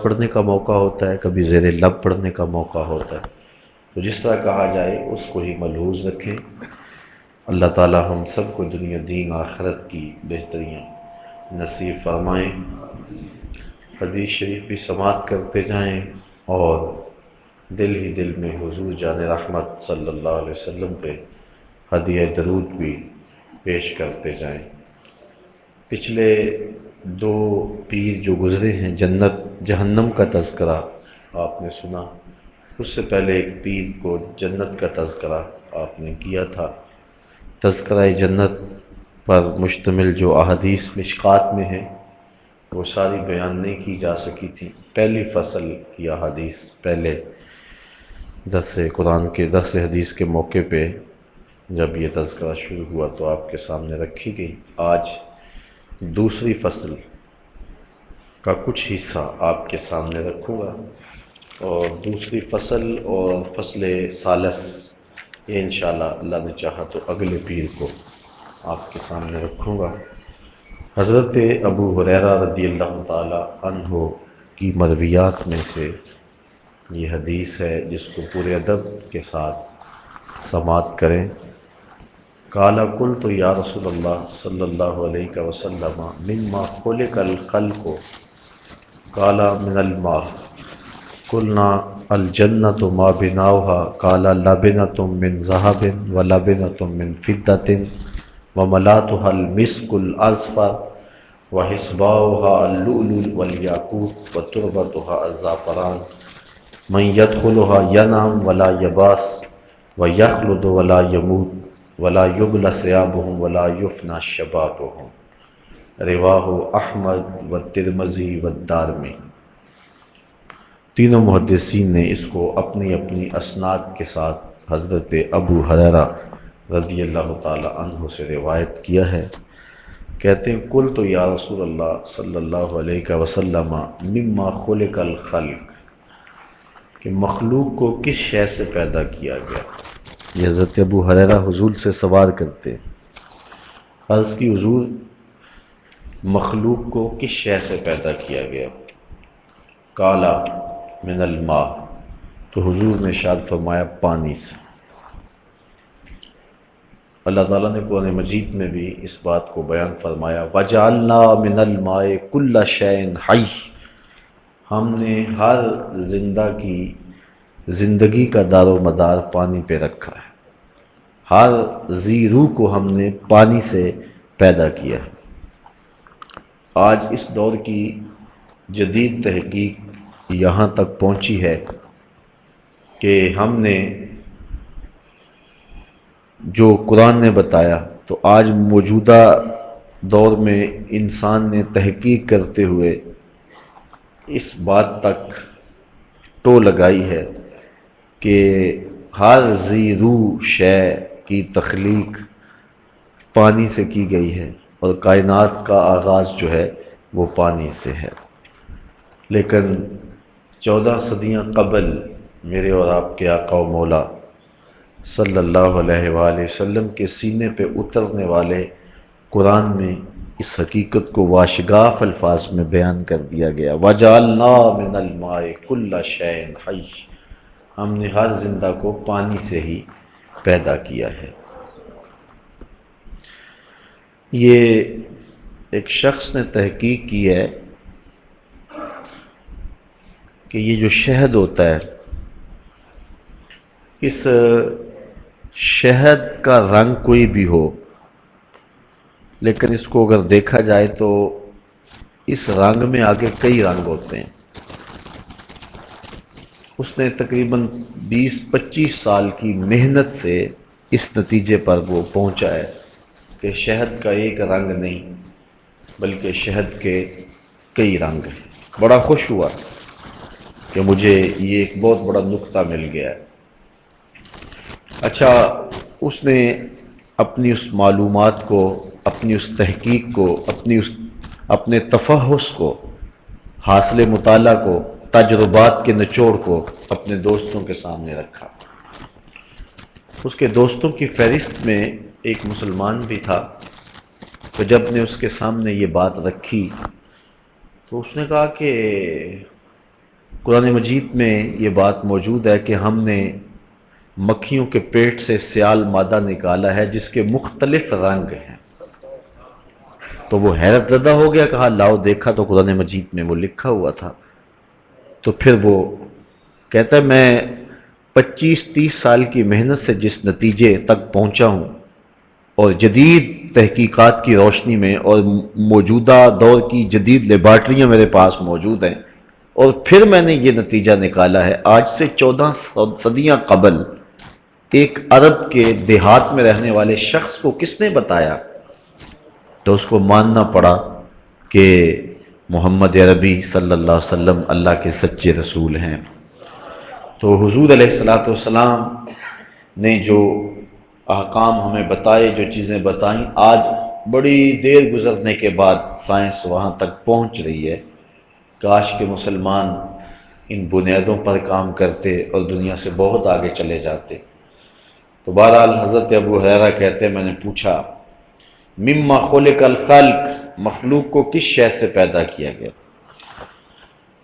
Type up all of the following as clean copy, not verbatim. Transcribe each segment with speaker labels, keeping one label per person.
Speaker 1: پڑھنے کا موقع ہوتا ہے، کبھی زیر لب پڑھنے کا موقع ہوتا ہے، تو جس طرح کہا جائے اس کو ہی ملحوظ رکھیں۔ اللہ تعالی ہم سب کو دنیا دین آخرت کی بہتریاں نصیب فرمائیں۔ حدیث شریف بھی سماعت کرتے جائیں اور دل ہی دل میں حضور جان رحمت صلی اللہ علیہ وسلم پہ ہدیہ درود بھی پیش کرتے جائیں۔ پچھلے دو پیر جو گزرے ہیں، جنت جہنم کا تذکرہ آپ نے سنا، اس سے پہلے ایک پیر کو جنت کا تذکرہ آپ نے کیا تھا۔ تذکرہ جنت پر مشتمل جو احادیث مشکات میں ہیں وہ ساری بیان نہیں کی جا سکی تھی۔ پہلی فصل کی احادیث پہلے درس قرآن کے درس حدیث کے موقع پہ جب یہ تذکرہ شروع ہوا تو آپ کے سامنے رکھی گئی۔ آج دوسری فصل کا کچھ حصہ آپ کے سامنے رکھوں گا، اور دوسری فصل اور فصل ثالث یہ انشاءاللہ اللہ نے چاہا تو اگلے پیر کو آپ کے سامنے رکھوں گا۔ حضرت ابو ہریرہ رضی اللہ تعالی عنہ کی مرویات میں سے یہ حدیث ہے جس کو پورے ادب کے ساتھ سماعت کریں۔ قال قلت یا رسول اللہ صلی اللہ علیہ وسلم مما خلق الخلق قال من الماء قلنا الجنة ما بناؤها قال لبنة من ذهب ولبنة من فضة وملاتها المسك الأزفر وحسباؤها اللؤلؤ والياقوت وتربتها الزعفران من يدخلها ينام ولا يباس ويخلد ولا يموت ولا يبلى ثيابهم ولا يفنى شبابهم۔ رواہ احمد والترمذی والدارمی۔ تینوں محدثین نے اس کو اپنی اپنی اسناد کے ساتھ حضرت ابو ہریرہ رضی اللہ تعالی عنہ سے روایت کیا ہے۔ کہتے ہیں قلت یا رسول اللہ صلی اللہ علیہ وسلم مما خلق الخلق، کہ مخلوق کو کس شے سے پیدا کیا گیا۔ یہ حضرت ابو ہریرہ حضور سے سوال کرتے ہیں، عرض کی حضور مخلوق کو کس شے سے پیدا کیا گیا؟ قالا من الماء، تو حضور نے ارشاد فرمایا پانی سے۔ اللہ تعالیٰ نے قرآن مجید میں بھی اس بات کو بیان فرمایا وَجَعَلْنَا مِنَ الْمَاءِ كُلَّ شَيْءٍ حَيٍّ، ہم نے ہر زندہ کی زندگی کا دار و مدار پانی پہ رکھا ہے، ہر ذی روح کو ہم نے پانی سے پیدا کیا ہے۔ آج اس دور کی جدید تحقیق یہاں تک پہنچی ہے کہ ہم نے جو قرآن نے بتایا تو آج موجودہ دور میں انسان نے تحقیق کرتے ہوئے اس بات تک ٹو لگائی ہے کہ ہر ذی روح شے کی تخلیق پانی سے کی گئی ہے، اور کائنات کا آغاز جو ہے وہ پانی سے ہے۔ لیکن 14 صدیاں قبل میرے اور آپ کے آقا و مولا صلی اللہ علیہ وآلہ وسلم کے سینے پہ اترنے والے قرآن میں اس حقیقت کو واشگاف الفاظ میں بیان کر دیا گیا وَجَعَلْنَا مِنَ الْمَاءِ كُلَّ شَيْءٍ حَيٍّ، ہم نے ہر زندہ کو پانی سے ہی پیدا کیا ہے۔ یہ ایک شخص نے تحقیق کی ہے کہ یہ جو شہد ہوتا ہے، اس شہد کا رنگ کوئی بھی ہو، لیکن اس کو اگر دیکھا جائے تو اس رنگ میں آگے کئی رنگ ہوتے ہیں۔ اس نے تقریباً 20-25 سال کی محنت سے اس نتیجے پر وہ پہنچا ہے کہ شہد کا ایک رنگ نہیں بلکہ شہد کے کئی رنگ ہیں۔ بڑا خوش ہوا کہ مجھے یہ ایک بہت بڑا نقطہ مل گیا ہے۔ اچھا، اس نے اپنی اس معلومات کو، اپنی اس تحقیق کو، اپنے تفحص کو، حاصل مطالعہ کو، تجربات کے نچوڑ کو اپنے دوستوں کے سامنے رکھا۔ اس کے دوستوں کی فہرست میں ایک مسلمان بھی تھا، تو جب نے اس کے سامنے یہ بات رکھی تو اس نے کہا کہ قرآن مجید میں یہ بات موجود ہے کہ ہم نے مکھیوں کے پیٹ سے سیال مادہ نکالا ہے جس کے مختلف رنگ ہیں۔ تو وہ حیرت زدہ ہو گیا، کہا لاؤ دیکھا تو قرآن مجید میں وہ لکھا ہوا تھا۔ تو پھر وہ کہتا ہے میں 25-30 سال کی محنت سے جس نتیجے تک پہنچا ہوں اور جدید تحقیقات کی روشنی میں اور موجودہ دور کی جدید لیبارٹریاں میرے پاس موجود ہیں، اور پھر میں نے یہ نتیجہ نکالا ہے آج سے 14 صدیاں قبل ایک عرب کے دیہات میں رہنے والے شخص کو کس نے بتایا، تو اس کو ماننا پڑا کہ محمد عربی صلی اللہ علیہ وسلم اللہ کے سچے رسول ہیں۔ تو حضور علیہ الصلاۃ والسلام نے جو احکام ہمیں بتائے، جو چیزیں بتائیں، آج بڑی دیر گزرنے کے بعد سائنس وہاں تک پہنچ رہی ہے۔ کاش کہ مسلمان ان بنیادوں پر کام کرتے اور دنیا سے بہت آگے چلے جاتے۔ تو بہرحال حضرت ابو ہریرہ کہتے ہیں میں نے پوچھا مما خلق الخلق، مخلوق کو کس شے سے پیدا کیا گیا؟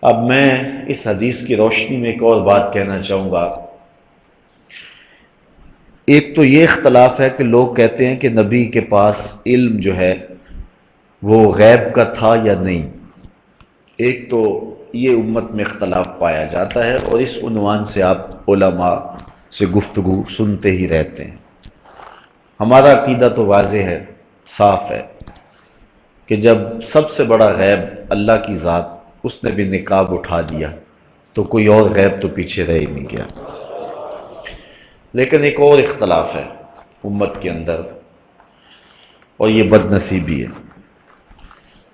Speaker 1: اب میں اس حدیث کی روشنی میں ایک اور بات کہنا چاہوں گا۔ ایک تو یہ اختلاف ہے کہ لوگ کہتے ہیں کہ نبی کے پاس علم جو ہے وہ غیب کا تھا یا نہیں۔ ایک تو یہ امت میں اختلاف پایا جاتا ہے، اور اس عنوان سے آپ علماء سے گفتگو سنتے ہی رہتے ہیں۔ ہمارا عقیدہ تو واضح ہے، صاف ہے، کہ جب سب سے بڑا غیب اللہ کی ذات، اس نے بھی نقاب اٹھا دیا تو کوئی اور غیب تو پیچھے رہ ہی نہیں گیا۔ لیکن ایک اور اختلاف ہے امت کے اندر، اور یہ بد نصیبی ہے۔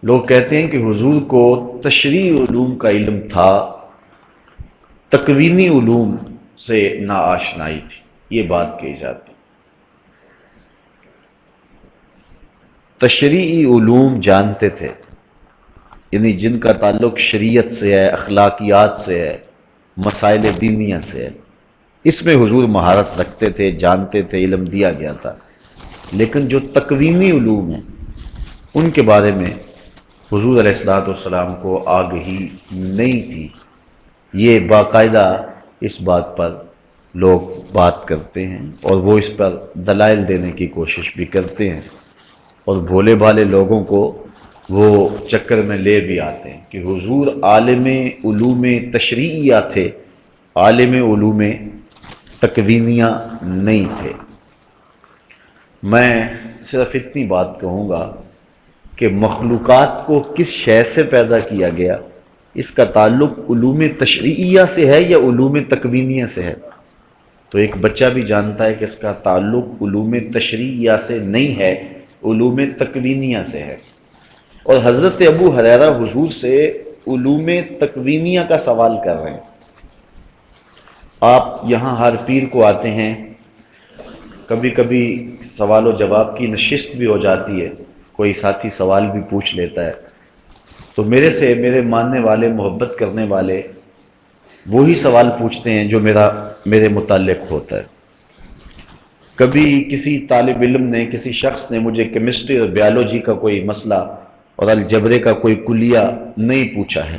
Speaker 1: لوگ کہتے ہیں کہ حضور کو تشریعی علوم کا علم تھا، تکوینی علوم سے ناآشنائی تھی، یہ بات کہی جاتی۔ تشریعی علوم جانتے تھے، یعنی جن کا تعلق شریعت سے ہے، اخلاقیات سے ہے، مسائل دینیہ سے ہے، اس میں حضور مہارت رکھتے تھے، جانتے تھے، علم دیا گیا تھا۔ لیکن جو تکوینی علوم ہیں ان کے بارے میں حضور علیہ الصلوۃ والسلام کو آگہی نہیں تھی۔ یہ باقاعدہ اس بات پر لوگ بات کرتے ہیں، اور وہ اس پر دلائل دینے کی کوشش بھی کرتے ہیں، اور بھولے بھالے لوگوں کو وہ چکر میں لے بھی آتے ہیں کہ حضور عالم علوم تشریعیہ تھے، عالم علوم تکوینیہ نہیں تھے۔ میں صرف اتنی بات کہوں گا کہ مخلوقات کو کس شے سے پیدا کیا گیا، اس کا تعلق علوم تشریعیہ سے ہے یا علوم تکوینیہ سے ہے؟ تو ایک بچہ بھی جانتا ہے کہ اس کا تعلق علوم تشریعیہ سے نہیں ہے، علوم تکوینیہ سے ہے۔ اور حضرت ابو ہریرہ حضور سے علوم تکوینیہ کا سوال کر رہے ہیں۔ آپ یہاں ہر پیر کو آتے ہیں، کبھی کبھی سوال و جواب کی نشست بھی ہو جاتی ہے، کوئی ساتھی سوال بھی پوچھ لیتا ہے، تو میرے سے میرے ماننے والے، محبت کرنے والے وہی سوال پوچھتے ہیں جو میرے متعلق ہوتا ہے۔ کبھی کسی طالب علم نے، کسی شخص نے مجھے کیمسٹری اور بیالوجی کا کوئی مسئلہ اور الجبرے کا کوئی کلیہ نہیں پوچھا ہے،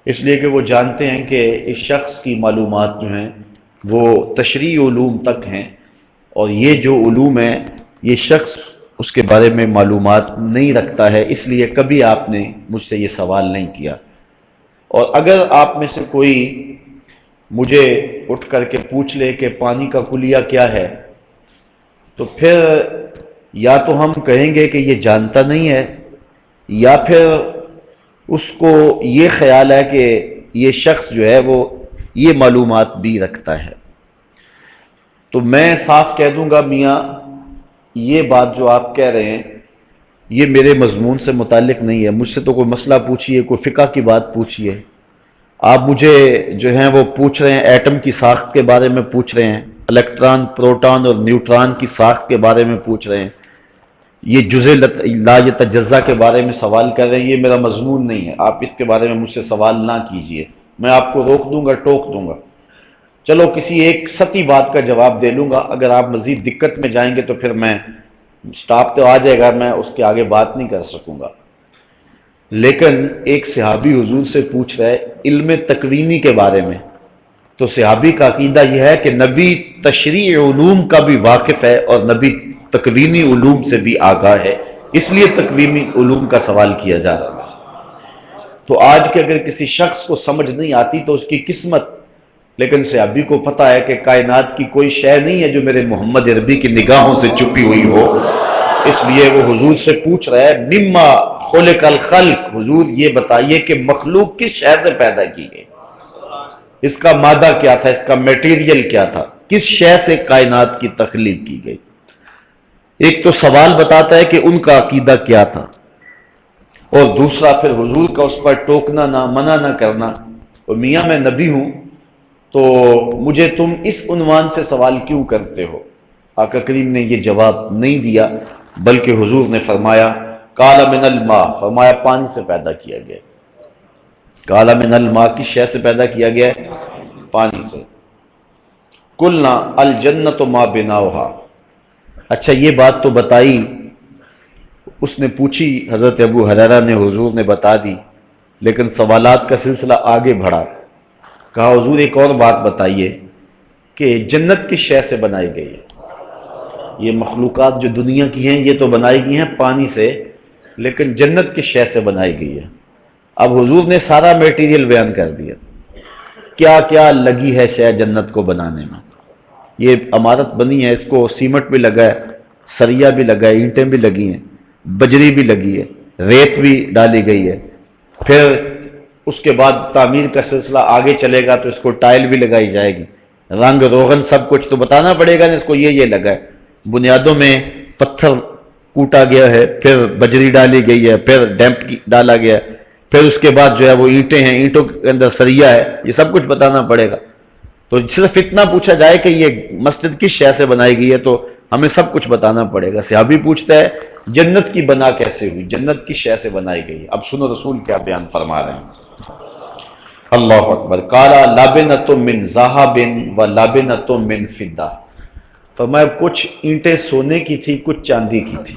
Speaker 1: اس لیے کہ وہ جانتے ہیں کہ اس شخص کی معلومات جو ہیں وہ تشریعی علوم تک ہیں، اور یہ جو علوم ہیں یہ شخص اس کے بارے میں معلومات نہیں رکھتا ہے، اس لیے کبھی آپ نے مجھ سے یہ سوال نہیں کیا۔ اور اگر آپ میں سے کوئی مجھے اٹھ کر کے پوچھ لے کہ پانی کا کلیہ کیا ہے، تو پھر یا تو ہم کہیں گے کہ یہ جانتا نہیں ہے، یا پھر اس کو یہ خیال ہے کہ یہ شخص جو ہے وہ یہ معلومات بھی رکھتا ہے۔ تو میں صاف کہہ دوں گا میاں، یہ بات جو آپ کہہ رہے ہیں یہ میرے مضمون سے متعلق نہیں ہے۔ مجھ سے تو کوئی مسئلہ پوچھیے، کوئی فقہ کی بات پوچھیے، آپ مجھے جو ہیں وہ پوچھ رہے ہیں ایٹم کی ساخت کے بارے میں پوچھ رہے ہیں، الیکٹران، پروٹون اور نیوٹران کی ساخت کے بارے میں پوچھ رہے ہیں، یہ جزء لا یتجزا کے بارے میں سوال کر رہے ہیں، یہ میرا مضمون نہیں ہے، آپ اس کے بارے میں مجھ سے سوال نہ کیجئے، میں آپ کو روک دوں گا، ٹوک دوں گا۔ چلو کسی ایک سطحی بات کا جواب دے لوں گا، اگر آپ مزید دقت میں جائیں گے تو پھر میں سٹاپ تو آ جائے گا، میں اس کے آگے بات نہیں کر سکوں گا۔ لیکن ایک صحابی حضور سے پوچھ رہا ہے علم تکوینی کے بارے میں، تو صحابی کا عقیدہ یہ ہے کہ نبی تشریع علوم کا بھی واقف ہے اور نبی تکوینی علوم سے بھی آگاہ ہے، اس لیے تکوینی علوم کا سوال کیا جا رہا ہے۔ تو آج کے اگر کسی شخص کو سمجھ نہیں آتی تو اس کی قسمت، لیکن صحابی کو پتہ ہے کہ کائنات کی کوئی شے نہیں ہے جو میرے محمد عربی کی نگاہوں سے چھپی ہوئی ہو، اس لیے وہ حضور سے پوچھ رہا ہے مما خلق الخلق، حضور یہ بتائیے کہ مخلوق کس شے سے پیدا کی گئی، اس کا مادہ کیا تھا، اس کا میٹیریل کیا تھا، کس شے سے کائنات کی تخلیق کی گئی۔ ایک تو سوال بتاتا ہے کہ ان کا عقیدہ کیا تھا، اور دوسرا پھر حضور کا اس پر ٹوکنا نہ، منع نہ کرنا، اور میاں میں نبی ہوں تو مجھے تم اس عنوان سے سوال کیوں کرتے ہو۔ آقا کریم نے یہ جواب نہیں دیا، بلکہ حضور نے فرمایا قال من الماء، فرمایا پانی سے پیدا کیا گیا۔ قال من الماء کس شے سے پیدا کیا گیا ہے؟ پانی سے۔ قلنا الجنت ما بناؤها، اچھا یہ بات تو بتائی، اس نے پوچھی، حضرت ابو ہریرہ نے، حضور نے بتا دی، لیکن سوالات کا سلسلہ آگے بڑھا۔ کہا حضور ایک اور بات بتائیے کہ جنت کس شے سے بنائی گئی ہے؟ یہ مخلوقات جو دنیا کی ہیں یہ تو بنائی گئی ہیں پانی سے، لیکن جنت کس شے سے بنائی گئی ہے؟ اب حضور نے سارا میٹیریل بیان کر دیا، کیا کیا لگی ہے شے جنت کو بنانے میں۔ یہ عمارت بنی ہے، اس کو سیمنٹ بھی لگا ہے، سریا بھی لگا ہے، اینٹیں بھی لگی ہیں، بجری بھی لگی ہے، ریت بھی ڈالی گئی ہے، پھر اس کے بعد تعمیر کا سلسلہ آگے چلے گا تو اس کو ٹائل بھی لگائی جائے گی، رنگ روغن سب کچھ تو بتانا پڑے گا نا، اس کو یہ لگا ہے۔ بنیادوں میں پتھر کوٹا گیا ہے، پھر بجری ڈالی گئی ہے، پھر ڈیمپ ڈالا گیا ہے، پھر اس کے بعد جو ہے وہ اینٹیں ہیں، اینٹوں کے اندر سریا ہے، یہ سب کچھ بتانا پڑے گا۔ تو صرف اتنا پوچھا جائے کہ یہ مسجد کس شے سے بنائی گئی ہے تو ہمیں سب کچھ بتانا پڑے گا۔ صحابی پوچھتا ہے جنت کی بنا کیسے ہوئی، جنت کس شے سے بنائی گئی ہے؟ اب سنو رسول کیا بیان فرما رہے ہیں۔ اللہ اکبر۔ قال لابنۃ من ذہب و لابنۃ من فضہ، فرمایا کچھ اینٹیں سونے کی تھی، کچھ چاندی کی تھی،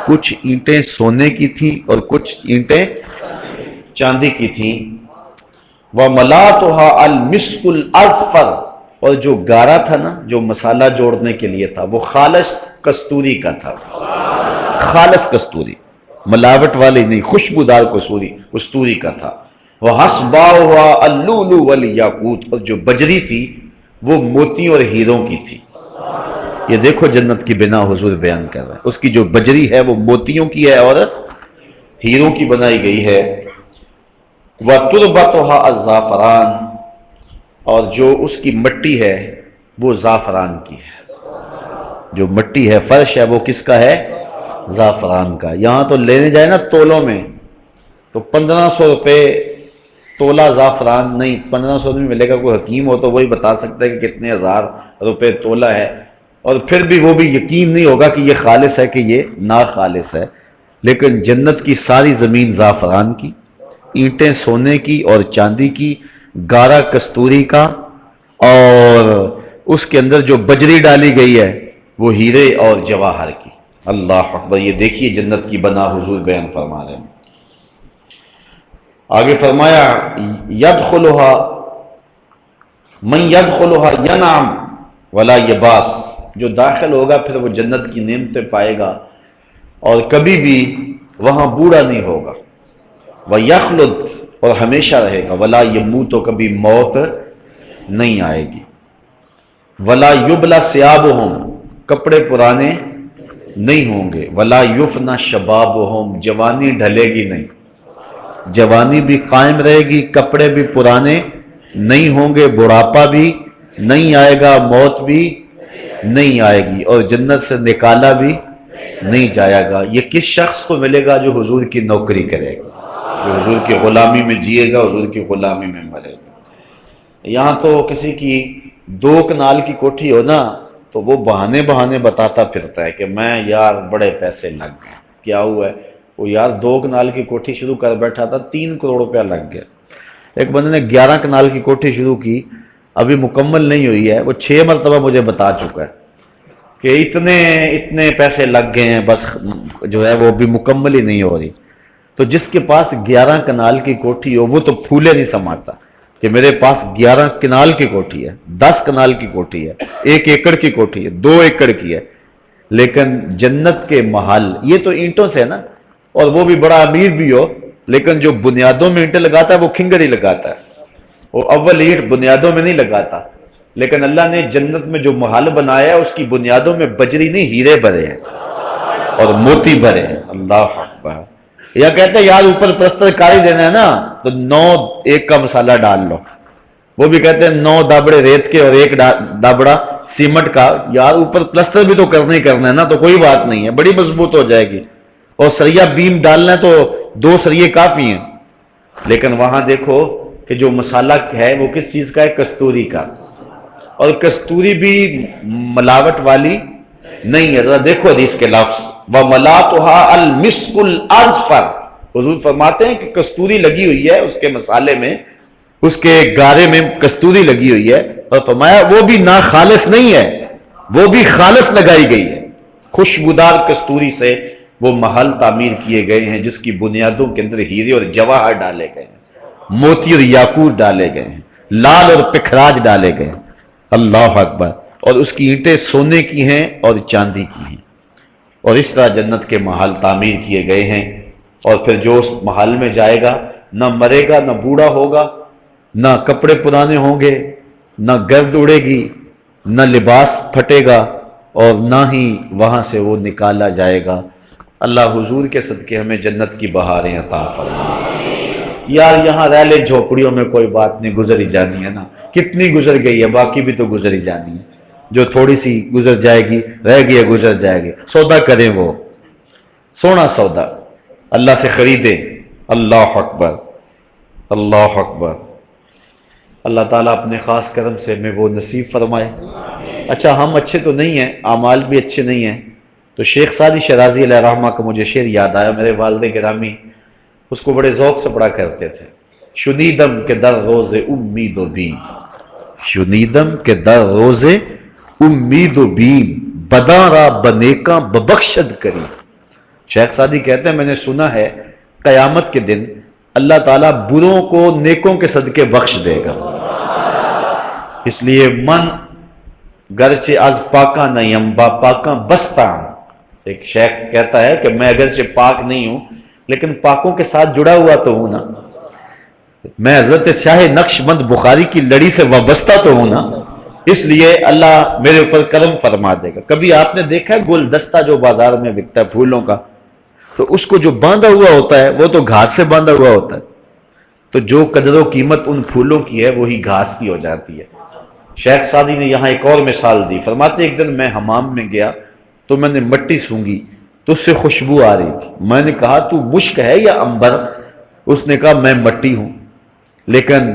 Speaker 1: کچھ اینٹیں سونے کی تھی اور کچھ اینٹیں چاندی کی تھیں۔ وَمَلَاتُهَا الْمِسْكُ الْأَزْفَرُ، اور جو گارا تھا نا، جو مسالہ جوڑنے کے لیے تھا، وہ خالص کستوری کا تھا، خالص کستوری، ملاوٹ والی نہیں، خوشبودار کستوری کا تھا۔ وَحَسْبَاؤُهَا اللُّؤْلُؤُ وَالْيَاقُوتُ، اور جو بجری تھی وہ موتی اور ہیروں کی تھی۔ یہ دیکھو جنت کی بنا حضور بیان کر رہے ہیں، اس کی جو بجری ہے وہ موتیوں کی ہے اور ہیروں کی بنائی گئی ہے۔ وَتُرْبَتُهَا الزَّعْفَرَانُ، اور جو اس کی مٹی ہے وہ زعفران کی ہے، جو مٹی ہے، فرش ہے، وہ کس کا ہے؟ زعفران کا۔ یہاں تو لینے جائے نا تولوں میں تو 1500 روپے تولہ زعفران، نہیں 1500 نہیں ملے گا، کوئی حکیم ہو تو وہی بتا سکتا ہے کہ کتنے ہزار روپے تولہ ہے، اور پھر بھی وہ بھی یقین نہیں ہوگا کہ یہ خالص ہے کہ یہ ناخالص ہے۔ لیکن جنت کی ساری زمین زعفران کی، اینٹیں سونے کی اور چاندی کی، گارا کستوری کا، اور اس کے اندر جو بجری ڈالی گئی ہے وہ ہیرے اور جواہر کی۔ اللہ اکبر۔ یہ دیکھیے جنت کی بنا حضور بیان فرما رہے ہیں۔ آگے فرمایا یدخلها من یدخلها ینعم ولا یباس، جو داخل ہوگا پھر وہ جنت کی نعمتیں پائے گا اور کبھی بھی وہاں بوڑھا نہیں ہوگا۔ وَيَخْلُدْ، اور ہمیشہ رہے گا۔ وَلَا يَمُوتُ، تو کبھی موت نہیں آئے گی۔ وَلَا يُبْلَى ثِيَابُهُمْ، کپڑے پرانے نہیں ہوں گے۔ وَلَا يُفْنَى شَبَابُهُمْ، جوانی ڈھلے گی نہیں، جوانی بھی قائم رہے گی، کپڑے بھی پرانے نہیں ہوں گے، بڑھاپا بھی نہیں آئے گا، موت بھی نہیں آئے گی، اور جنت سے نکالا بھی نہیں جائے گا۔ یہ کس شخص کو ملے گا؟ جو حضور کی نوکری کرے گا، جو حضور کی غلامی میں جیے گا، حضور کی غلامی میں مرے گا۔ یہاں تو کسی کی 2 کنال کی کوٹھی ہو نا تو وہ بہانے بتاتا پھرتا ہے کہ میں یار بڑے پیسے لگ گئے۔ کیا ہوا ہے؟ وہ یار 2 کنال کی کوٹھی شروع کر بیٹھا تھا، 3 کروڑ روپیہ لگ گیا۔ ایک بندے نے 11 کنال کی کوٹھی شروع کی، ابھی مکمل نہیں ہوئی ہے، وہ 6 مرتبہ مجھے بتا چکا ہے کہ اتنے پیسے لگ گئے ہیں، بس جو ہے وہ ابھی مکمل ہی نہیں ہو رہی۔ تو جس کے پاس 11 کنال کی کوٹھی ہو وہ تو پھولے نہیں سماتا کہ میرے پاس 11 کنال کی کوٹھی ہے، 10 کنال کی کوٹھی ہے، 1 ایکڑ کی کوٹھی ہے، 2 ایکڑ کی ہے، لیکن جنت کے محل یہ تو اینٹوں سے ہے نا، اور وہ بھی بڑا امیر بھی ہو لیکن جو بنیادوں میں اینٹیں لگاتا ہے وہ کھنگر ہی لگاتا ہے، وہ اول اینٹ بنیادوں میں نہیں لگاتا، لیکن اللہ نے جنت میں جو محل بنایا ہے اس کی بنیادوں میں بجری نہیں ہیرے بھرے ہیں اور موتی بھرے ہیں۔ اللہ اکبر۔ یا کہتے ہیں یار اوپر پلستر کاری دینا ہے نا تو 9 ایک کا مسالہ ڈال لو، وہ بھی کہتے ہیں 9 دابڑے ریت کے اور 1 دابڑا سیمنٹ کا، یار اوپر پلستر بھی تو کرنا ہی کرنا ہے نا، تو کوئی بات نہیں ہے، بڑی مضبوط ہو جائے گی، اور سریا بیم ڈالنا ہے تو 2 سریے کافی ہیں۔ لیکن وہاں دیکھو کہ جو مسالہ ہے وہ کس چیز کا ہے؟ کستوری کا، اور کستوری بھی ملاوٹ والی نہیں ہے۔ ذرا دیکھو حدیث کے لفظ، وَمَلَاتُهَا الْمِسْكُ الْأَزْفَرُ، حضور فرماتے ہیں کہ کستوری لگی ہوئی ہے اس کے مسالے میں، اس کے گارے میں کستوری لگی ہوئی ہے، اور فرمایا وہ بھی ناخالص نہیں ہے، وہ بھی خالص لگائی گئی ہے۔ خوشبودار کستوری سے وہ محل تعمیر کیے گئے ہیں جس کی بنیادوں کے اندر ہیرے اور جواہر ڈالے گئے ہیں، موتی اور یاقوت ڈالے گئے ہیں، لال اور پکھراج ڈالے گئے ہیں۔ اللہ اکبر۔ اور اس کی اینٹیں سونے کی ہیں اور چاندی کی ہیں، اور اس طرح جنت کے محل تعمیر کیے گئے ہیں۔ اور پھر جو اس محل میں جائے گا نہ مرے گا، نہ بوڑھا ہوگا، نہ کپڑے پرانے ہوں گے، نہ گرد اڑے گی، نہ لباس پھٹے گا، اور نہ ہی وہاں سے وہ نکالا جائے گا۔ اللہ حضور کے صدقے ہمیں جنت کی بہاریں عطا فرمائے۔ یار یہاں رہ لے جھوپڑیوں میں کوئی بات نہیں، گزر ہی جانی ہے نا، کتنی گزر گئی ہے، باقی بھی تو گزر ہی جانی ہے، جو تھوڑی سی گزر جائے گی رہ گئی ہے گزر جائے گی۔ سودا کریں، وہ سونا سودا اللہ سے خریدے۔ اللہ اکبر، اللہ اکبر۔ اللہ تعالیٰ اپنے خاص کرم سے ہمیں وہ نصیب فرمائے۔ اچھا ہم اچھے تو نہیں ہیں، اعمال بھی اچھے نہیں ہیں، تو شیخ سعدی شیرازی علیہ رحمہ کا مجھے شعر یاد آیا، میرے والد گرامی اس کو بڑے ذوق سے پڑھا کرتے تھے۔ شنیدم کے در روز امید و بیم، شنیدم کے در روز امید و بیم، بداں را بنیکاں ببخشد کری۔ شیخ سعدی کہتے ہیں میں نے سنا ہے قیامت کے دن اللہ تعالیٰ بروں کو نیکوں کے صدقے بخش دے گا، اس لیے من گرچہ از پاکاں نیم با پاکاں بستہ ہوں۔ ایک شیخ کہتا ہے کہ میں اگرچہ پاک نہیں ہوں لیکن پاکوں کے ساتھ جڑا ہوا تو ہوں نا، میں حضرت شاہ نقش بند بخاری کی لڑی سے وابستہ تو ہوں نا، اس لیے اللہ میرے اوپر کرم فرما دے گا۔ کبھی آپ نے دیکھا ہے گلدستہ جو بازار میں بکتا ہے پھولوں کا، تو اس کو جو باندھا ہوا ہوتا ہے وہ تو گھاس سے باندھا ہوا ہوتا ہے، تو جو قدر و قیمت ان پھولوں کی ہے وہی گھاس کی ہو جاتی ہے۔ شیخ سعدی نے یہاں ایک اور مثال دی، فرماتے ایک دن میں حمام میں گیا تو میں نے مٹی سونگھی تو اس سے خوشبو آ رہی تھی، میں نے کہا تو مشک ہے یا عنبر؟ اس نے کہا میں مٹی ہوں، لیکن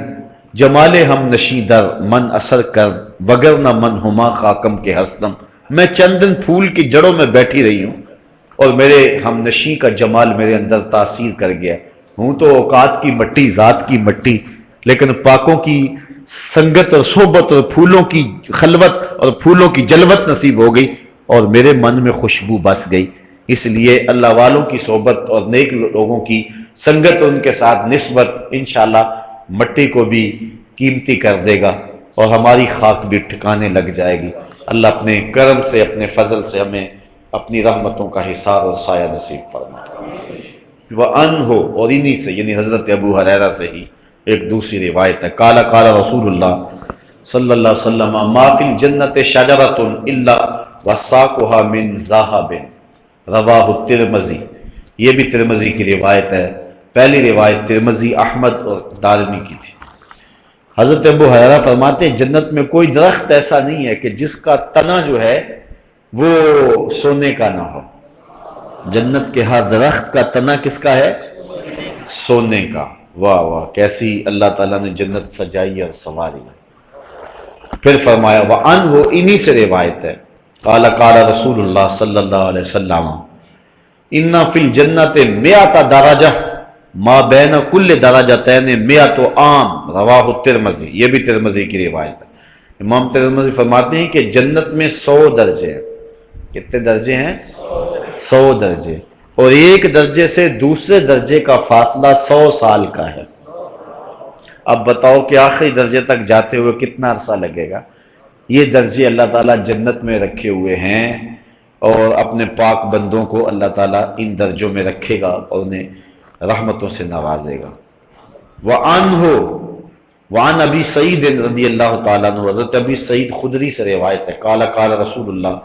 Speaker 1: جمال ہم نشیں در من اثر کر وگر نہ من ہما خاکم کے ہستم، میں چند دن پھول کی جڑوں میں بیٹھی رہی ہوں اور میرے ہم نشیں کا جمال میرے اندر تاثیر کر گیا، ہوں تو اوقات کی مٹی، ذات کی مٹی، لیکن پاکوں کی سنگت اور صحبت اور پھولوں کی خلوت اور پھولوں کی جلوت نصیب ہو گئی اور میرے من میں خوشبو بس گئی۔ اس لیے اللہ والوں کی صحبت اور نیک لوگوں کی سنگت اور ان کے ساتھ نسبت انشاءاللہ مٹی کو بھی قیمتی کر دے گا اور ہماری خاک بھی ٹھکانے لگ جائے گی۔ اللہ اپنے کرم سے، اپنے فضل سے ہمیں اپنی رحمتوں کا حصار اور سایہ نصیب فرمائے۔ وَأَنْهُ، اور انہی سے یعنی حضرت ابو ہریرہ سے ہی ایک دوسری روایت ہے، قال قال رسول اللہ صلی اللہ علیہ وسلم ما فی الجنت شجرۃ الا وساقها من ذهب، رواہ ترمذی۔ یہ بھی ترمذی کی روایت ہے، پہلی روایت ترمذی، احمد اور دارمی کی تھی۔ حضرت ابو ہریرہ فرماتے ہیں جنت میں کوئی درخت ایسا نہیں ہے کہ جس کا تنا جو ہے وہ سونے کا نہ ہو۔ جنت کے ہر درخت کا تنا کس کا ہے؟ سونے کا۔ واہ واہ، کیسی اللہ تعالیٰ نے جنت سجائی اور سنواری۔ پھر فرمایا وَأَنْهُ، انہی سے روایت ہے، قال قال رسول اللہ صلی اللہ علیہ وسلم اِنَّ فِي الْجَنَّةِ مِئَةَ دَرَجَةٍ ما بین کل درجتین مئۃ عام، رواہ ترمذی۔ یہ بھی ترمذی کی روایت ہے۔ امام ترمذی فرماتے ہیں کہ جنت میں 100 درجے ہیں۔ کتنے درجے ہیں؟ 100 درجے۔ اور ایک درجے سے دوسرے درجے کا فاصلہ 100 سال کا ہے۔ اب بتاؤ کہ آخری درجے تک جاتے ہوئے کتنا عرصہ لگے گا؟ یہ درجے اللہ تعالیٰ جنت میں رکھے ہوئے ہیں، اور اپنے پاک بندوں کو اللہ تعالیٰ ان درجوں میں رکھے گا اور انہیں رحمتوں سے نوازے گا۔ وعن ابی سعید رضی اللہ تعالیٰ عنہ، حضرت ابی سعید خدری سے روایت ہے، قال قال رسول اللہ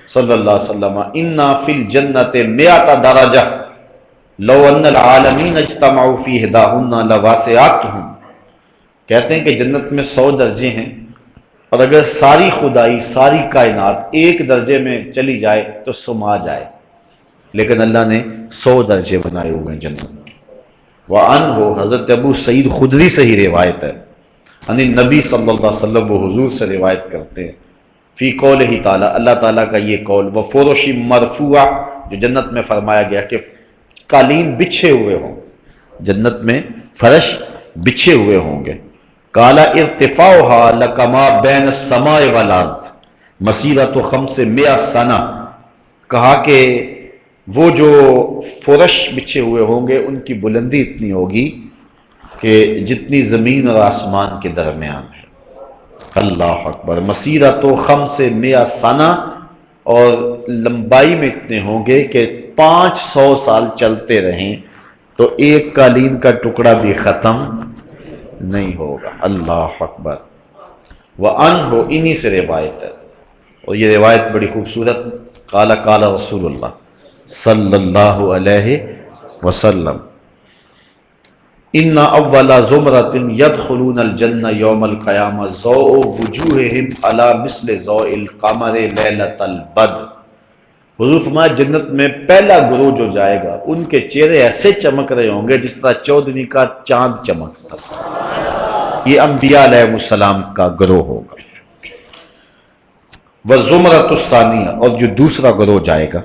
Speaker 1: صلی اللہ علیہ وسلم انا فی الجنت 100 درجہ لو ان العالمین اجتمعوا فی احداہن لواسعتہم، کہتے ہیں کہ جنت میں 100 درجے ہیں، اور اگر ساری خدائی ساری کائنات ایک درجے میں چلی جائے تو سما جائے، لیکن اللہ نے 100 درجے بنائے ہوئے ہیں جنت کے۔ وعنہ، حضرت ابو سعید خدری سے ہی روایت ہے، یعنی نبی صلی اللہ علیہ وسلم وہ حضور سے روایت کرتے ہیں، فی قولہ تعالیٰ، اللہ تعالیٰ کا یہ قول، وفرش مرفوعہ، جو جنت میں فرمایا گیا کہ قالین بچھے ہوئے ہوں، جنت میں فرش بچھے ہوئے ہوں گے۔ قال ارتفاعها لکما بین السماء والارض مسیرۃ 500 سنہ، کہا کہ وہ جو فرش بچھے ہوئے ہوں گے ان کی بلندی اتنی ہوگی کہ جتنی زمین اور آسمان کے درمیان ہے۔ اللہ اکبر، مسیرۃ 500 سنہ، اور لمبائی میں اتنے ہوں گے کہ 500 سال چلتے رہیں تو ایک قالین کا ٹکڑا بھی ختم نہیں ہوگا۔ اللہ اکبر۔ وعنہ، انہی سے روایت ہے، اور یہ روایت بڑی خوبصورت، قال قال رسول اللہ صلی اللہ علیہ وسلم ان اول زمرۃ يدخلون الجنہ یوم القیامہ ضوء وجوہہم علی مثل ضوء القمر لیلۃ البدر، حضور فرمایا جنت میں پہلا گروہ جو جائے گا ان کے چہرے ایسے چمک رہے ہوں گے جس طرح 14ویں کا چاند چمکتا۔ یہ انبیاء علیہ السلام کا گروہ ہوگا۔ والزمرۃ الثانیہ، اور جو دوسرا گروہ جائے گا،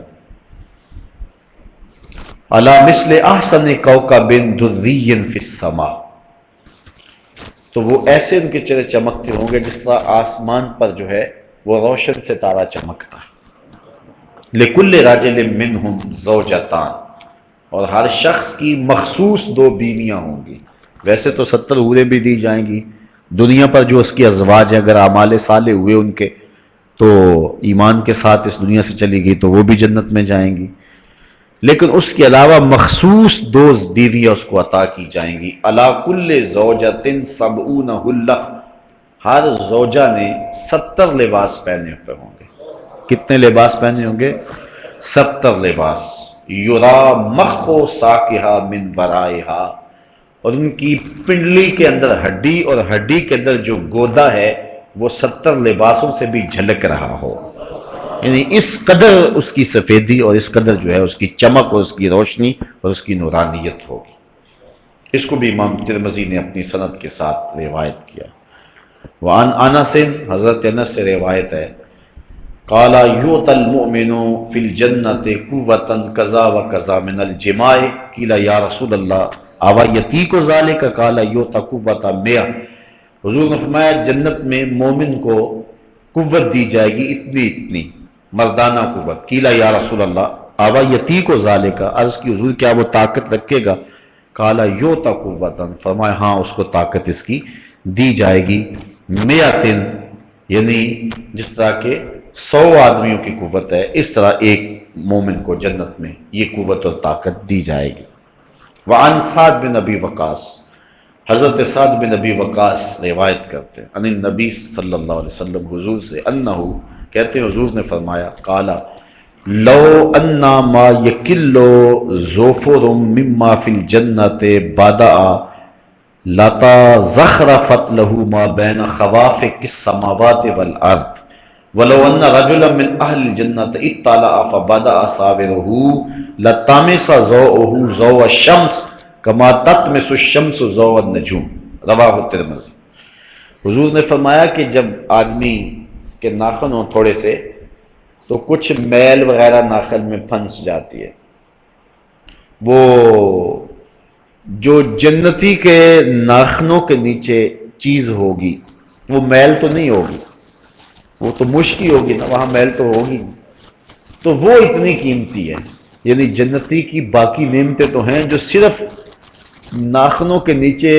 Speaker 1: علی مثل احسن کوکب دری فی السماء، تو وہ ایسے ان کے چہرے چمکتے ہوں گے جس طرح آسمان پر جو ہے وہ روشن ستارہ چمکتا ہے۔ لکل رجل منہم زوجتان، اور ہر شخص کی مخصوص 2 بیویاں ہوں گی، ویسے تو 70 حوریں بھی دی جائیں گی دنیا پر جو اس کی ازواج ہیں، اگر اعمال صالح ہوئے ان کے تو ایمان کے ساتھ اس دنیا سے چلی گئی تو وہ بھی جنت میں جائیں گی، لیکن اس کے علاوہ مخصوص 2 بیویاں اس کو عطا کی جائیں گی۔ علی کل زوجۃ 70 حلہ، ہر زوجہ نے 70 لباس پہنے ہوئے ہوں گے۔ کتنے لباس پہنے ہوں گے؟ 70 لباس۔ یرا مخ ساقہا من ورائہا، اور ان کی پنڈلی کے اندر ہڈی، اور ہڈی کے اندر جو گودا ہے وہ 70 لباسوں سے بھی جھلک رہا ہو، یعنی اس قدر اس کی سفیدی اور اس قدر جو ہے اس کی چمک اور اس کی روشنی اور اس کی نورانیت ہوگی۔ اس کو بھی امام ترمذی نے اپنی سند کے ساتھ روایت کیا۔ وعن انس، حضرت انس سے روایت ہے، قال یؤتی المؤمن فی الجنۃ قوۃ کذا و کذا من الجماع، قیل یا رسول اللہ اوا یتیک ذلک، قال یؤتی قوۃ 100، حضور نے فرمایا جنت میں مومن کو قوت دی جائے گی اتنی اتنی، مردانہ قوت۔ قیل یا رسول اللہ اوا یتیک ذلک، عرض کی حضور کیا وہ طاقت رکھے گا؟ قال یؤتی قوۃ، فرمایا ہاں اس کو طاقت اس کی دی جائے گی، 100، یعنی جس طرح کہ 100 آدمیوں کی قوت ہے اس طرح ایک مومن کو جنت میں یہ قوت اور طاقت دی جائے گی۔ وعن سعد بن ابی وقاص، حضرت سعد بن ابی وقاص روایت کرتے ہیں ان النبی صلی اللہ علیہ وسلم، حضور سے، انہو کہتے ہیں حضور نے فرمایا، قال لو انا ما یکل ظفر مما فی الجنت بدأ لتا زخرفت له ما بین خوافق السماوات والارض ولو ان رجلا من اہل الجنت اطلع فبدأ صابره لطمس ضوءه ضوء الشمس کما تطمس الشمس ضوء النجوم، رواہ ترمذی۔ حضور نے فرمایا کہ جب آدمی کے ناخن ہوں تھوڑے سے تو کچھ میل وغیرہ ناخن میں پھنس جاتی ہے، وہ جو جنتی کے ناخنوں کے نیچے چیز ہوگی وہ میل تو نہیں ہوگی، وہ تو مشک ہی ہوگی نا، وہاں میل تو ہوگی، تو وہ اتنی قیمتی ہے یعنی جنتی کی باقی نعمتیں تو ہیں جو صرف ناخنوں کے نیچے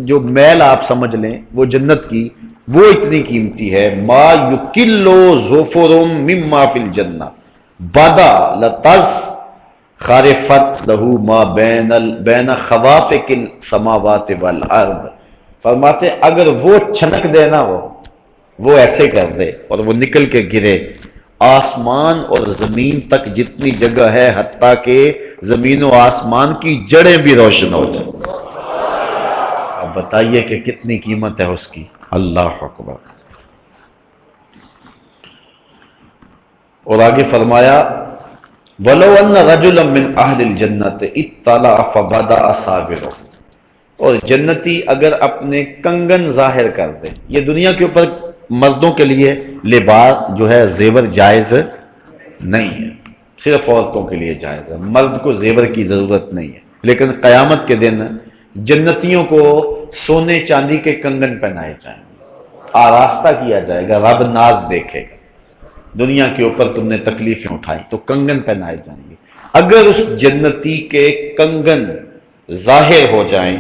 Speaker 1: جو میل آپ سمجھ لیں وہ جنت کی، وہ اتنی قیمتی ہے. ما یکلو ظفرم مما فی الجنہ بدا لتز خارفت لہو ما بین خوافق السماوات والارض. فرماتے اگر وہ چھنک دے نا، وہ ایسے کر دے اور وہ نکل کے گرے، آسمان اور زمین تک جتنی جگہ ہے حتیٰ کہ زمین و آسمان کی جڑیں بھی روشن ہو جائیں. اب بتائیے کہ کتنی قیمت ہے اس کی. اللہ اکبر. اور آگے فرمایا وَلَوْ أَنَّ رَجُلًا مِّنْ أَهْلِ الْجَنَّةِ اطَّلَعَ فَبَدَأَ سَابِرُهُ. اور جنتی اگر اپنے کنگن ظاہر کر دے، یہ دنیا کے اوپر مردوں کے لیے لباس جو ہے زیور جائز نہیں ہے، صرف عورتوں کے لیے جائز ہے، مرد کو زیور کی ضرورت نہیں ہے. لیکن قیامت کے دن جنتیوں کو سونے چاندی کے کنگن پہنائے جائیں گے، آراستہ کیا جائے گا، رب ناز دیکھے گا. دنیا کے اوپر تم نے تکلیفیں اٹھائی تو کنگن پہنائے جائیں گے. اگر اس جنتی کے کنگن ظاہر ہو جائیں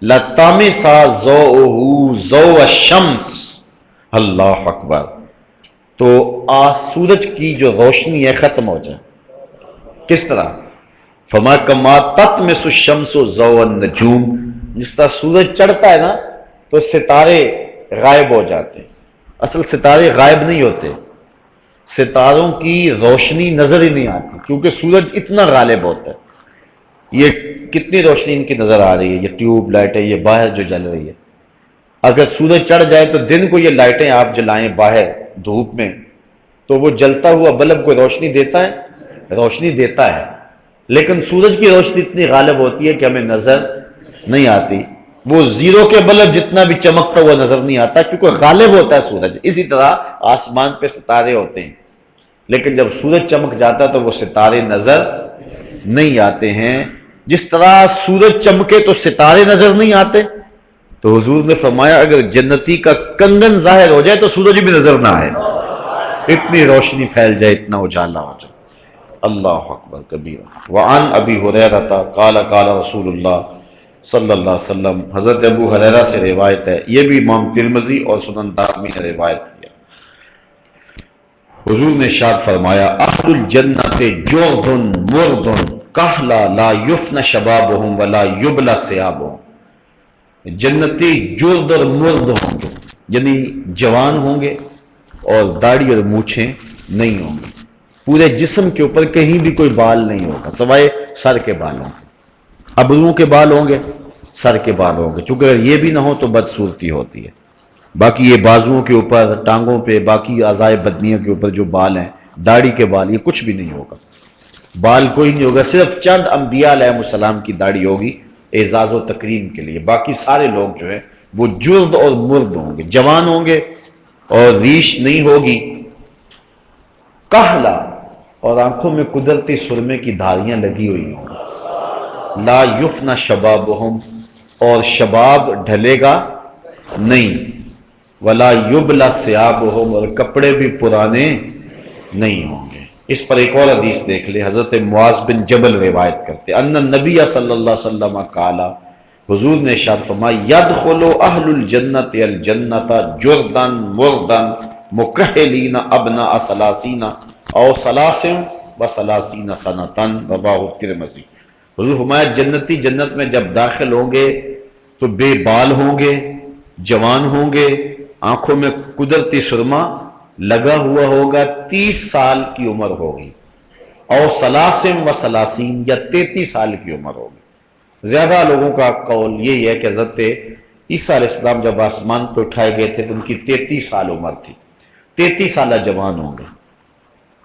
Speaker 1: لَطَمِسَ ضَوْءُهُ ضَوْءَ الشَّمْسِ. اللہ اکبر. تو سورج کی جو روشنی ہے ختم ہو جائے. کس طرح؟ فما کما تطمس الشمس ضوء النجوم. جس طرح سورج چڑھتا ہے نا تو ستارے غائب ہو جاتے ہیں. اصل ستارے غائب نہیں ہوتے، ستاروں کی روشنی نظر ہی نہیں آتی کیونکہ سورج اتنا غالب ہوتا ہے. یہ کتنی روشنی ان کی نظر آ رہی ہے، یہ ٹیوب لائٹیں یہ باہر جو جل رہی ہے. اگر سورج چڑھ جائے تو دن کو یہ لائٹیں آپ جلائیں باہر دھوپ میں تو وہ جلتا ہوا بلب کو روشنی دیتا ہے، روشنی دیتا ہے، لیکن سورج کی روشنی اتنی غالب ہوتی ہے کہ ہمیں نظر نہیں آتی. وہ زیرو کے بلب جتنا بھی چمکتا ہوا نظر نہیں آتا کیونکہ غالب ہوتا ہے سورج. اسی طرح آسمان پہ ستارے ہوتے ہیں، لیکن جب سورج چمک جاتا ہے تو وہ ستارے نظر نہیں آتے ہیں. جس طرح سورج چمکے تو ستارے نظر نہیں آتے، تو حضور نے فرمایا اگر جنتی کا کنگن ظاہر ہو جائے تو سورج بھی نظر نہ آئے، اتنی روشنی پھیل جائے، اتنا اجالا ہو جائے. اللہ اکبر کبیرہ. وعن ابی ہریرہ قال قال رسول اللہ صلی اللہ علیہ وسلم. حضرت ابو ہریرہ سے روایت ہے، یہ بھی امام ترمذی اور سنن دارمی نے روایت کیا. حضور نے ارشاد فرمایا اہل الجنت جرد مرد کہلا لا یفن شبابہم ولا یبلا ثیابہم. جنتی جرد اور مرد ہوں گے، یعنی جوان ہوں گے اور داڑھی اور مونچھیں نہیں ہوں گی. پورے جسم کے اوپر کہیں بھی کوئی بال نہیں ہوگا سوائے سر کے بالوں کے. ابرو کے بال ہوں گے، سر کے بال ہوں گے، چونکہ اگر یہ بھی نہ ہو تو بدصورتی ہوتی ہے. باقی یہ بازوؤں کے اوپر، ٹانگوں پہ، باقی اعضائے بدنیوں کے اوپر جو بال ہیں، داڑھی کے بال، یہ کچھ بھی نہیں ہوگا. بال کوئی نہیں ہوگا، صرف چند انبیاء علیہ السلام کی داڑھی ہوگی اعزاز و تکریم کے لیے. باقی سارے لوگ جو ہے وہ جرد اور مرد ہوں گے، جوان ہوں گے اور ریش نہیں ہوگی. کہلا، اور آنکھوں میں قدرتی سرمے کی دھاریاں لگی ہوئی ہوں. لا یفنا شبابہم، اور شباب ڈھلے گا نہیں. ولا یبلا ثیابہم، اور کپڑے بھی پرانے نہیں ہوں گے. اس پر ایک اور حدیث دیکھ لیں، حضرت معاذ بن جبل روایت کرتے ان النبی صلی اللہ علیہ وسلم قال، حضور نے ارشاد فرمایا یدخل اہل الجنت الجنت جردا مردا مکحلین ابناء ثلاثین او ثلاثین و ثلاثین سنتن رواه الترمذی. حضور فرمایا جنتی جنت میں جب داخل ہوں گے تو بے بال ہوں گے، جوان ہوں گے، آنکھوں میں قدرتی سرما لگا ہوا ہوگا، 30 سال کی عمر ہوگی، اور سلاسم و سلاسین، یا 33 سال کی عمر ہوگی. زیادہ لوگوں کا قول یہی ہے کہ حضرت عیسیٰ علیہ السلام جب آسمان پہ اٹھائے گئے تھے تو ان کی 33 سال عمر تھی، 33 سالہ جوان ہوں گے.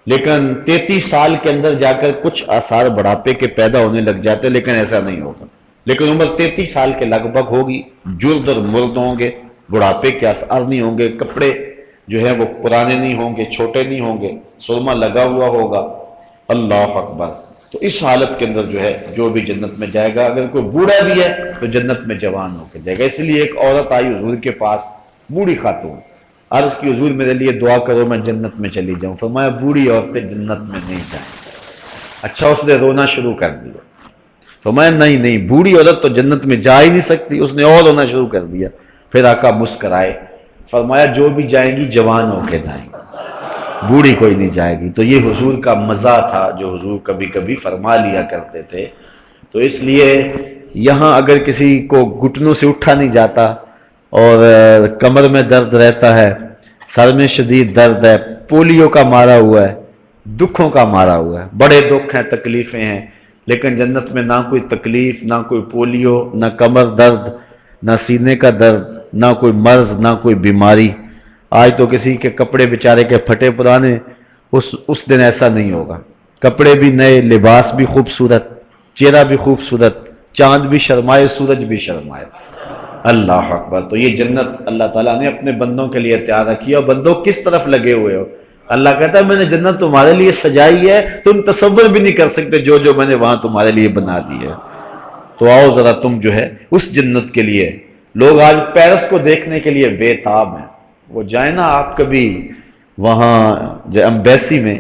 Speaker 1: لیکن 33 سال کے اندر جا کر کچھ آثار بڑھاپے کے پیدا ہونے لگ جاتے، لیکن ایسا نہیں ہوگا. لیکن عمر 33 سال کے لگ بھگ ہوگی، جرد اور مرد ہوں گے، بڑھاپے کے آثار نہیں ہوں گے، کپڑے جو ہے وہ پرانے نہیں ہوں گے، چھوٹے نہیں ہوں گے، سرما لگا ہوا ہوگا. اللہ اکبر. تو اس حالت کے اندر جو ہے جو بھی جنت میں جائے گا، اگر کوئی بوڑھا بھی ہے تو جنت میں جوان ہو کے جائے گا. اس لیے ایک عورت آئی حضور کے پاس، بوڑھی خاتون، عرض کی حضور میرے لیے دعا کرو میں جنت میں چلی جاؤں. فرمایا بوڑھی عورتیں جنت میں نہیں جائیں. اچھا اس نے رونا شروع کر دیا، فرمایا نہیں بوڑھی عورت تو جنت میں جا ہی نہیں سکتی، اس نے اور رونا شروع کر دیا۔ پھر آقا مسکرائے، فرمایا جو بھی جائیں گی جوان ہو کے جائیں گی، بوڑھی کوئی نہیں جائے گی۔ تو یہ حضور کا مزہ تھا جو حضور کبھی کبھی فرما لیا کرتے تھے۔ تو اس لیے یہاں اگر کسی کو گھٹنوں سے اٹھا نہیں جاتا اور کمر میں درد رہتا ہے، سر میں شدید درد ہے، پولیو کا مارا ہوا ہے، دکھوں کا مارا ہوا ہے، بڑے دکھ ہیں، تکلیفیں ہیں، لیکن جنت میں نہ کوئی تکلیف، نہ کوئی پولیو، نہ کمر درد، نہ سینے کا درد، نہ کوئی مرض، نہ کوئی بیماری۔ آج تو کسی کے کپڑے بیچارے کے پھٹے پرانے، اس دن ایسا نہیں ہوگا، کپڑے بھی نئے، لباس بھی خوبصورت، چہرہ بھی خوبصورت، چاند بھی شرمائے، سورج بھی شرمائے۔ اللہ اکبر۔ تو یہ جنت اللہ تعالیٰ نے اپنے بندوں کے لیے تیار رکھی ہے، اور بندوں کس طرف لگے ہوئے ہو؟ اللہ کہتا ہے میں نے جنت تمہارے لیے سجائی ہے، تم تصور بھی نہیں کر سکتے جو میں نے وہاں تمہارے لیے بنا دی ہے۔ تو آؤ ذرا تم جو ہے اس جنت کے لیے، لوگ آج پیرس کو دیکھنے کے لیے بے تاب ہیں، وہ جائیں نا آپ کبھی وہاں جو ایمبیسی میں،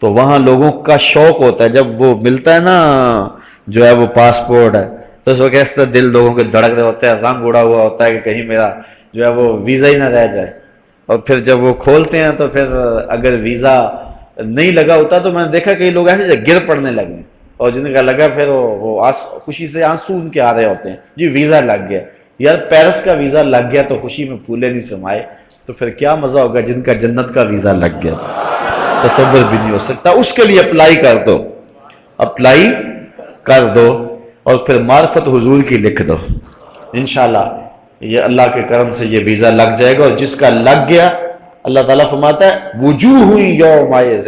Speaker 1: تو وہاں لوگوں کا شوق ہوتا ہے، جب وہ ملتا ہے نا جو ہے وہ پاسپورٹ ہے، تو اس وقت اس طرح دل لوگوں کے دھڑک رہے ہوتے ہیں، رنگ اڑا ہوا ہوتا ہے کہ کہیں میرا جو ہے وہ ویزا ہی نہ رہ جائے۔ اور پھر جب وہ کھولتے ہیں تو پھر اگر ویزا نہیں لگا ہوتا تو میں نے دیکھا کئی لوگ ایسے گر پڑنے لگے، اور جن کا لگا پھر وہ خوشی سے آنسو ان کے آ رہے ہوتے ہیں، جی ویزا لگ گیا۔ یار پیرس کا ویزا لگ گیا تو خوشی میں پھولے نہیں سمائے، تو پھر کیا مزہ ہوگا جن کا جنت کا ویزا لگ گیا، تصور بھی نہیں ہو سکتا۔ اس کے لیے اپلائی کر دو اور پھر معرفت حضور کی لکھ دو، انشاءاللہ یہ اللہ کے کرم سے یہ ویزا لگ جائے گا۔ اور جس کا لگ گیا، اللہ تعالیٰ فرماتا ہے وجوہ یومئذ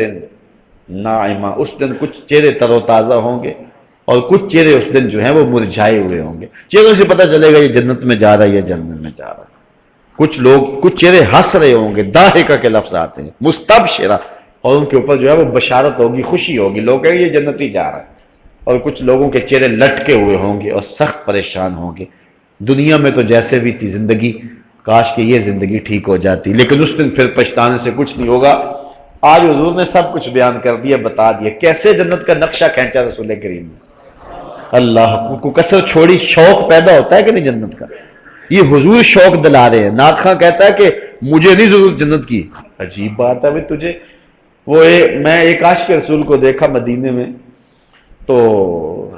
Speaker 1: ناعمہ، اس دن کچھ چہرے تر و تازہ ہوں گے اور کچھ چہرے اس دن جو ہیں وہ مرجھائے ہوئے ہوں گے۔ چہروں سے پتہ چلے گا یہ جنت میں جا رہا ہے، یہ جنت میں جا رہا ہے۔ کچھ چہرے ہنس رہے ہوں گے، ضاحکہ کے لفظ آتے ہیں، مستبشرہ، اور ان کے اوپر جو ہے وہ بشارت ہوگی، خوشی ہوگی، لوگ کہیں گے یہ جنتی جا رہا ہے۔ اور کچھ لوگوں کے چہرے لٹکے ہوئے ہوں گے اور سخت پریشان ہوں گے۔ دنیا میں تو جیسے بھی تھی زندگی، کاش کہ یہ زندگی ٹھیک ہو جاتی، لیکن اس دن پھر پچھتانے سے کچھ نہیں ہوگا۔ آج حضور نے سب کچھ بیان کر دیا، بتا دیا کیسے جنت کا نقشہ کھینچا رسول کریم نے۔ اللہ کو کثر چھوڑی، شوق پیدا ہوتا ہے کہ نہیں جنت کا؟ یہ حضور شوق دلا رہے ہیں۔ نعت خواں کہتا ہے کہ مجھے نہیں ضرورت جنت کی۔ عجیب بات ہے تجھے، میں ایک عاشق رسول کو دیکھا مدینے میں، تو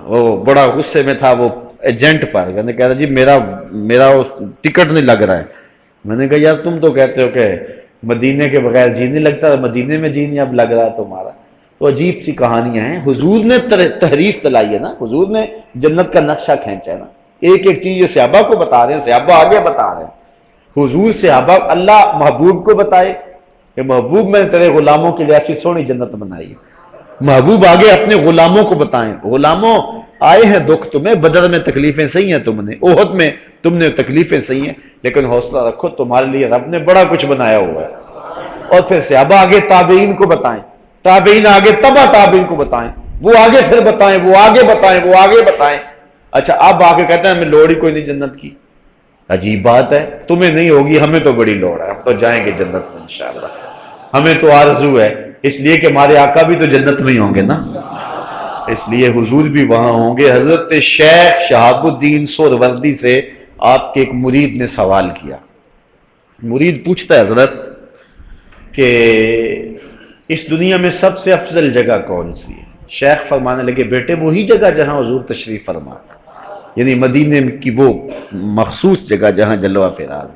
Speaker 1: وہ بڑا غصے میں تھا وہ ایجنٹ پر، میں نے کہا جی میرا ٹکٹ نہیں لگ رہا ہے۔ میں نے کہا یار تم تو کہتے ہو کہ مدینے کے بغیر جی نہیں لگتا، مدینے میں جی نہیں اب لگ رہا ہے تمہارا۔ تو عجیب سی کہانیاں ہیں، حضور نے تحریف دلائی ہے نا، حضور نے جنت کا نقشہ کھینچا ہے نا۔ ایک ایک چیز یہ صحابہ کو بتا رہے ہیں، صحابہ آگے بتا رہے ہیں، حضور صحابہ، اللہ محبوب کو بتائے کہ محبوب میں نے تیرے غلاموں کے لیے ایسی سونی جنت بنائی ہے۔ محبوب آگے اپنے غلاموں کو بتائیں، غلاموں آئے ہیں دکھ تمہیں، بدر میں تکلیفیں سہی ہیں تم نے، احد میں تم نے تکلیفیں سہی ہیں، لیکن حوصلہ رکھو، تمہارے لیے رب نے بڑا کچھ بنایا ہوا ہے۔ اور پھر صحابہ آگے تابعین کو بتائیں، تابعین آگے تبع تابعین کو بتائیں، وہ آگے پھر بتائیں، وہ آگے بتائیں، وہ آگے بتائیں۔ اچھا اب آگے کہتے ہیں ہمیں لوڑ ہی کوئی نہیں جنت کی۔ عجیب بات ہے، تمہیں نہیں ہوگی، ہمیں تو بڑی لوڑ ہے، ہم تو جائیں گے جنت میں انشاءاللہ، ہمیں تو آرزو ہے، اس لیے کہ ہمارے آقا بھی تو جنت میں ہی ہوں گے نا، اس لیے حضور بھی وہاں ہوں گے۔ حضرت شیخ شہاب الدین سہروردی سے آپ کے ایک مرید نے سوال کیا۔ مرید پوچھتا ہے حضرت کہ اس دنیا میں سب سے افضل جگہ کون سی ہے؟ شیخ فرمانے لگے بیٹے وہی جگہ جہاں حضور تشریف فرما، یعنی مدینے کی وہ مخصوص جگہ جہاں جلوہ فراز۔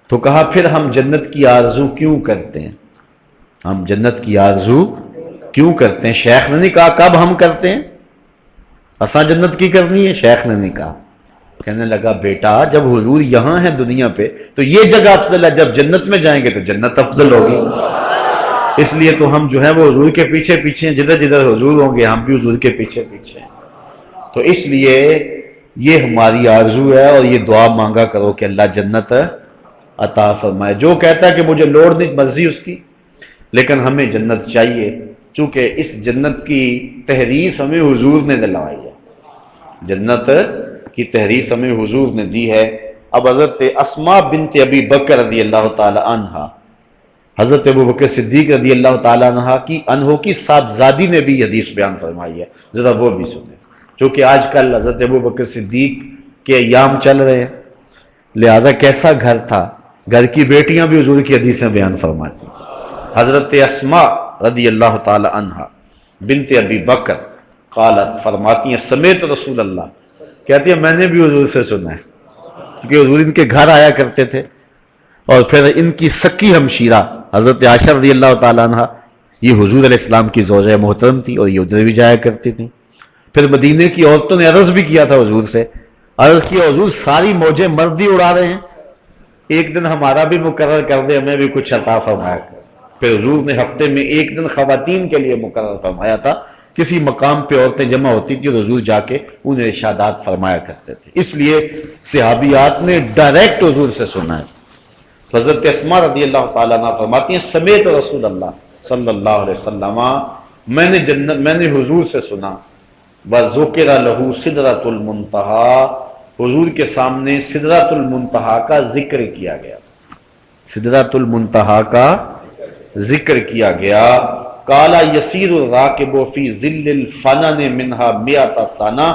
Speaker 1: تو کہا پھر ہم جنت کی آرزو کیوں کرتے ہیں؟ ہم جنت کی آرزو کیوں کرتے ہیں؟ شیخ نے نہیں کہا کب ہم کرتے ہیں، اساں جنت کی کرنی ہے، شیخ نے نہیں کہا۔ کہنے لگا بیٹا جب حضور یہاں ہیں دنیا پہ تو یہ جگہ افضل ہے، جب جنت میں جائیں گے تو جنت افضل ہوگی، اس لیے تو ہم جو ہے وہ حضور کے پیچھے پیچھے ہیں، جدھر جدھر حضور ہوں گے ہم بھی حضور کے پیچھے پیچھے ہیں۔ تو اس لیے یہ ہماری آرزو ہے، اور یہ دعا مانگا کرو کہ اللہ جنت عطا فرمائے۔ جو کہتا ہے کہ مجھے لوڑ نہیں، مرضی اس کی، لیکن ہمیں جنت چاہیے، چونکہ اس جنت کی تحریث ہمیں حضور نے دلوائی ہے، جنت کی تحریث ہمیں حضور نے دی ہے۔ اب حضرت اسماء بنت ابی بکر رضی اللہ تعالی عنہا، حضرت ابوبکر صدیق رضی اللہ تعالیٰ عنہ کی صاحبزادی نے بھی حدیث بیان فرمائی ہے، ذرا وہ بھی سنیں، چونکہ آج کل حضرت ابوبکر صدیق کے ایام چل رہے ہیں، لہذا کیسا گھر تھا، گھر کی بیٹیاں بھی حضور کی حدیثیں بیان فرماتی ہیں۔ حضرت اسماء رضی اللہ تعالی عنہ بنت ابی بکر قالت فرماتی ہیں سمیت رسول اللہ، کہتی ہیں میں نے بھی حضور سے سنا ہے، کیونکہ حضور ان کے گھر آیا کرتے تھے، اور پھر ان کی سکی ہمشیرہ حضرت عائشہ رضی اللہ تعالیٰ عنہ، یہ حضور علیہ السلام کی زوجہ محترم تھی اور یہ ادھر بھی جایا کرتی تھیں۔ پھر مدینے کی عورتوں نے عرض بھی کیا تھا حضور سے، عرض کیا حضور ساری موجیں مرد ہی اڑا رہے ہیں، ایک دن ہمارا بھی مقرر کر دے، ہمیں بھی کچھ عطا فرمایا کر۔ پھر حضور نے ہفتے میں ایک دن خواتین کے لیے مقرر فرمایا تھا، کسی مقام پہ عورتیں جمع ہوتی تھی اور حضور جا کے انہیں ارشادات فرمایا کرتے تھے، اس لیے صحابیات نے ڈائریکٹ حضور سے سنا ہے۔ حضرت اسماء رضی اللہ تعالیٰ عنہ فرماتی ہیں سمیت رسول اللہ صلی اللہ علیہ وسلم، میں نے حضور سے سنا، وَذُكِرَ لَهُ سِدْرَةُ الْمُنْتَهَا، حضور کے سامنے سدرۃ المنتہا کا ذکر کیا گیا، سدرۃ المنتہا کا ذکر کیا گیا۔ قَالَ يَسِيرُ الرَّاكِبُ فِي ظِلِّ الْفَنَنِ مِنْهَا مِئَةَ سَنَةٍ،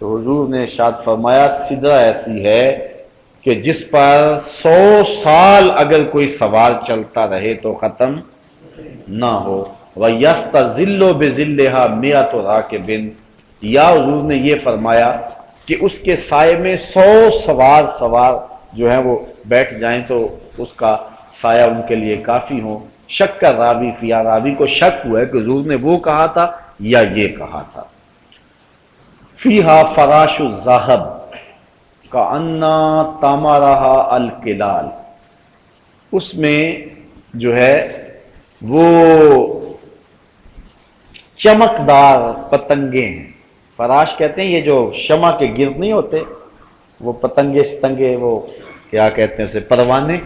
Speaker 1: تو حضور نے ارشاد فرمایا سدرہ ایسی ہے کہ جس پر 100 سال اگر کوئی سوار چلتا رہے تو ختم نہ ہو۔ وَيَسْتَظِلُّ بِظِلِّهَا مِئَةُ رَاكِبٍ، یا حضور نے یہ فرمایا کہ اس کے سائے میں 100 سوار جو ہیں وہ بیٹھ جائیں تو اس کا سایہ ان کے لیے کافی ہو۔ شک کا راوی فیا، راوی کو شک ہوا ہے کہ حضور نے وہ کہا تھا یا یہ کہا تھا۔ فیہا فراش الذہب کأنّا تمرہا الکلال، اس میں جو ہے وہ چمکدار پتنگے ہیں، فراش کہتے ہیں یہ جو شمع کے گرد نہیں ہوتے وہ پتنگے ستنگے، وہ کیا کہتے ہیں اسے، پروانے،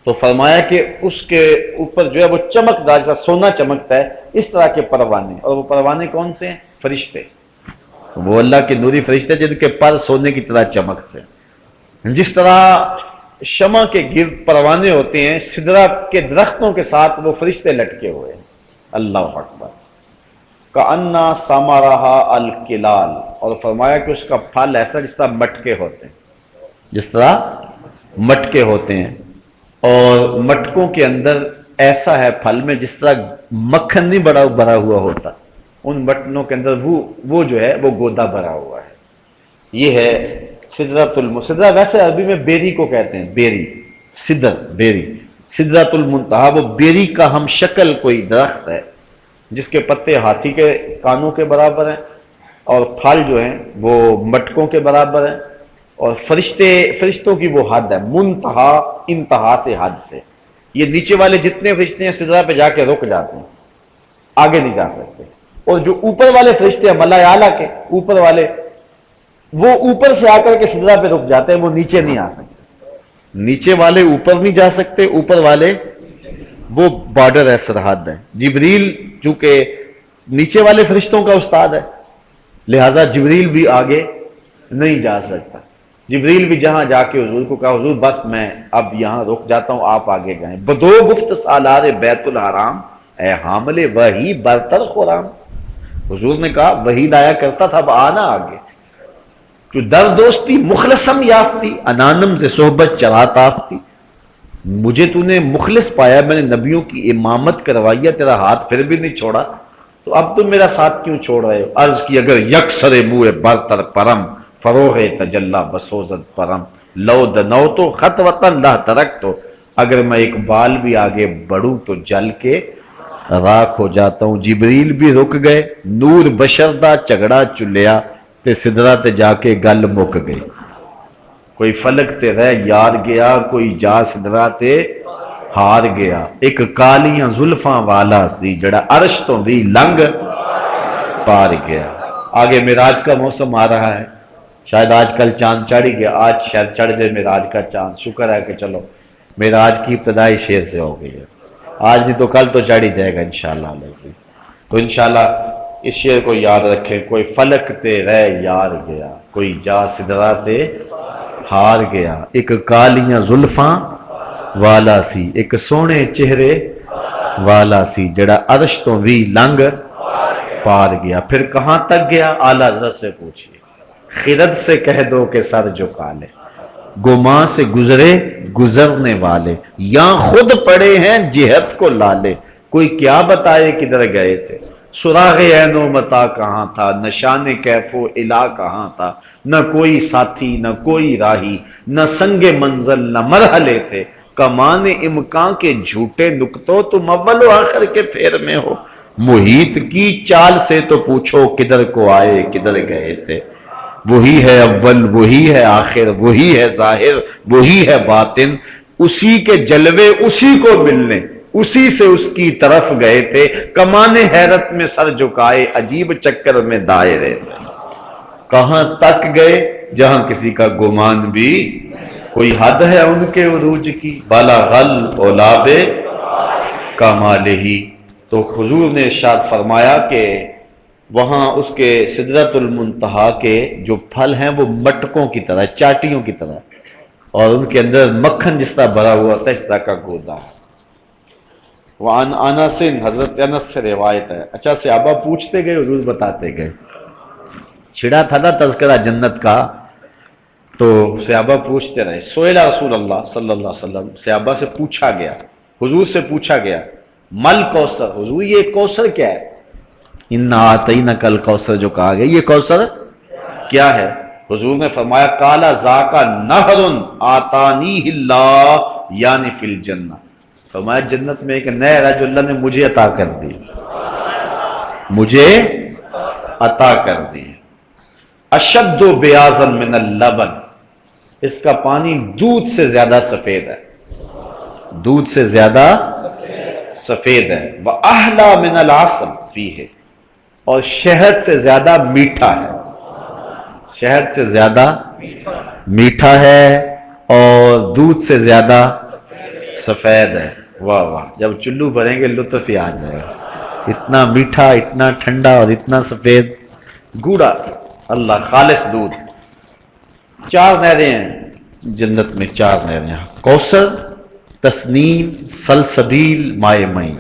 Speaker 1: تو فرمایا کہ اس کے اوپر جو ہے وہ چمکدار جیسا سونا چمکتا ہے اس طرح کے پروانے، اور وہ پروانے کون سے ہیں؟ فرشتے، وہ اللہ کے نوری فرشتے جن کے پر سونے کی طرح چمکتے ہیں۔ جس طرح شمع کے گرد پروانے ہوتے ہیں، سدرہ کے درختوں کے ساتھ وہ فرشتے لٹکے ہوئے ہیں۔ اللہ اکبر۔ کأنّا ثمرہا الکلال، اور فرمایا کہ اس کا پھل ایسا جس طرح مٹکے ہوتے ہیں، جس طرح مٹکے ہوتے ہیں، اور مٹکوں کے اندر ایسا ہے پھل میں جس طرح مکھن نہیں بھرا ہوا ہوتا، ان مٹنوں کے اندر وہ جو ہے وہ گودا بھرا ہوا ہے۔ یہ ہے سدرۃ المنتہا، ویسے عربی میں بیری کو کہتے ہیں، بیری، سدر، بیری، سدرۃ المنتہا وہ بیری کا ہم شکل کوئی درخت ہے جس کے پتے ہاتھی کے کانوں کے برابر ہیں اور پھل جو ہیں وہ مٹکوں کے برابر ہیں، اور فرشتوں کی وہ حد ہے، منتہا انتہا سے، حد سے، یہ نیچے والے جتنے فرشتے ہیں سدرہ پہ جا کے رک جاتے ہیں، آگے نہیں جا سکتے، اور جو اوپر والے فرشتے ہیں ملائے اعلیٰ کے اوپر والے، وہ اوپر سے آ کر کے سدرہ پہ رک جاتے ہیں، وہ نیچے نہیں آ سکتے، نیچے والے اوپر نہیں جا سکتے، اوپر والے وہ بارڈر ہے، سرحد ہے۔ جبریل چونکہ نیچے والے فرشتوں کا استاد ہے، لہٰذا جبریل بھی آگے نہیں جا سکتا، جبریل بھی جہاں جا کے حضور کو کہا حضور بس میں اب یہاں رک جاتا ہوں، آپ آگے جائیں۔ بدو گفت سالار بیت الحرام، اے حامل وحی برتر خرام، حضور نے کہا وحی لایا کرتا تھا، اب آنا آگے، جو در دوستی مخلصم یافتی، انانم سے صحبت چرا تافتی، مجھے تو نے مخلص پایا، میں نے نبیوں کی امامت کروائی ہے، تیرا ہاتھ پھر بھی نہیں چھوڑا، تو اب تم میرا ساتھ کیوں چھوڑ رہے ہو؟ عرض کی اگر یکسر منہ برتر پرم فروغ تجلا بسوزت پرم لو دنو تو خط وطن لا ترک، تو اگر میں ایک بال بھی آگے بڑھوں تو جل کے راکھ ہو جاتا ہوں۔ جبریل بھی رک گئے، نور بشر دا جھگڑا چلیا تے سدرہ تے جا کے گل مک گئی، کوئی فلک تے رہ یار گیا، کوئی جا سدرہ تے ہار گیا، ایک کالیاں زلفاں والا سی جڑا عرش تو بھی لنگ پار گیا۔ آگے معراج کا موسم آ رہا ہے، شاید آج کل چاند چڑھ گیا، آج شاید چڑھ جائے معراج کا چاند، شکر ہے کہ چلو معراج کی ابتدائی شیر سے ہو گئی ہے، آج نہیں تو کل تو چڑھ ہی جائے گا انشاءاللہ علیہ۔ تو انشاءاللہ اس شعر کو یاد رکھیں، کوئی فلک تے رہ یار گیا، کوئی جا سدرہ تے ہار گیا، ایک کالیاں زلفاں والا سی، ایک سونے چہرے والا سی جڑا عرش تو بھی لنگ پار گیا۔ پھر کہاں تک گیا؟ اعلیٰ حضرت سے پوچھئے، خرد سے کہہ دو کہ سر جھکا لے، گمان سے گزرے گزرنے والے، یہاں خود پڑے ہیں جہت کو لالے، کوئی کیا بتائے کدھر گئے تھے، سراغ عین و متا کہاں تھا، نشان کیف و الا کہاں تھا، نہ کوئی ساتھی نہ کوئی راہی، نہ سنگ منزل نہ مرحلے تھے، کمان امکان کے جھوٹے نکتوں تم اول و آخر کے پھیر میں ہو، محیط کی چال سے تو پوچھو کدھر کو آئے کدھر گئے تھے، وہی ہے اول وہی ہے آخر وہی ہے ظاہر وہی ہے باطن، اسی کے جلوے اسی کو ملنے اسی سے اس کی طرف گئے تھے، کمان حیرت میں سر جھکائے عجیب چکر میں دائرے تھے، کہاں تک گئے جہاں کسی کا گمان بھی، کوئی حد ہے ان کے عروج کی، بالغ العلاب کمال ہی۔ تو حضور نے ارشاد فرمایا کہ وہاں اس کے سدرۃ المنتہا کے جو پھل ہیں وہ مٹکوں کی طرح، چاٹیوں کی طرح، اور ان کے اندر مکھن جس طرح بھرا ہوا تھا اس طرح کا گودا ہے۔ وعن انس، حضرت انس سے روایت ہے۔ اچھا صحابہ پوچھتے گئے، حضور بتاتے گئے، چھڑا تھا نا تذکرہ جنت کا، تو صحابہ پوچھتے رہے، سئل رسول اللہ صلی اللہ علیہ وسلم، صحابہ سے پوچھا گیا، حضور سے پوچھا گیا، مل کوثر، حضور یہ کوثر کیا ہے؟ انا اعطینک الکوثر جو کہا گیا، یہ کوثر کیا ہے؟ حضور نے فرمایا قال ذاک نہر آتانیہ اللہ یعنی فی الجنہ، فرمایا جنت میں ایک نہر ہے جو اللہ نے مجھے عطا کر دی، مجھے عطا کر دی، اشد بیاضا من اللبن، اس کا پانی دودھ سے زیادہ سفید ہے، دودھ سے زیادہ سفید ہے، وَأَحْلَى مِنَ الْعَسَلِ فِيهِ، اور شہد سے زیادہ میٹھا ہے، شہد سے زیادہ میٹھا ہے اور دودھ سے زیادہ سفید ہے۔ واہ واہ، جب چلو بھریں گے لطف ہی آ جائے گا، اتنا میٹھا اتنا ٹھنڈا اور اتنا سفید گوڑا، اللہ خالص دودھ۔ 4 نہریں ہیں جنت میں، 4 نہریں ہیں، کوثر، تسنیم، سلسبیل، مائے معین۔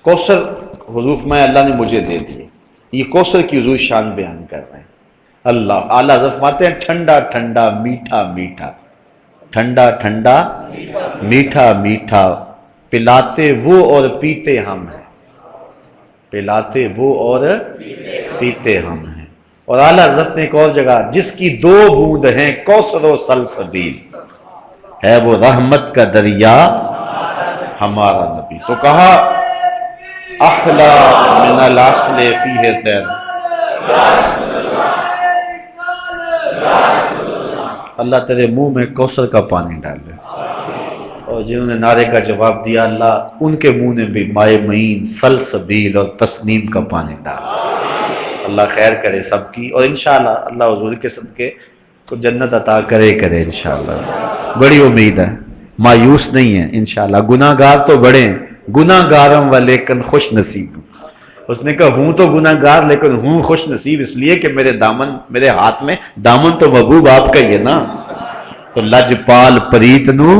Speaker 1: کوثر حضور فرمایا اللہ نے مجھے دے دیے، یہ کوثر کی حضور شان بیان کر رہے ہیں۔ اللہ اعلیٰ حضرت فرماتے ہیں ٹھنڈا ٹھنڈا میٹھا میٹھا، ٹھنڈا ٹھنڈا میٹھا میٹھا، پلاتے وہ اور پیتے ہم ہیں، پلاتے وہ اور پیتے ہم ہیں۔ اور اعلیٰ حضرت نے ایک اور جگہ، جس کی 2 بوند ہیں کوثر و سلسبیل، ہے وہ رحمت کا دریا ہمارا نبی، تو کہا احلا من العسل فیہ تیر، اللہ تیرے منہ میں کوثر کا پانی ڈال دے، اور جنہوں نے نعرے کا جواب دیا اللہ ان کے منہ نے بھی مائے معین، سلسبیل اور تسنیم کا پانی ڈال دے۔ اللہ خیر کرے سب کی، اور انشاءاللہ اللہ حضور کے صدقے کو جنت عطا کرے انشاءاللہ، بڑی امید ہے، مایوس نہیں ہے انشاءاللہ۔ گناہ گار تو بڑے ہیں، گناہ گارم و لیکن خوش نصیب، اس نے کہا ہوں تو گناہ گار لیکن ہوں خوش نصیب اس لیے کہ میرے دامن، میرے ہاتھ میں دامن تو محبوب آپ کا ہی ہے نا، تو لج پال پریت نو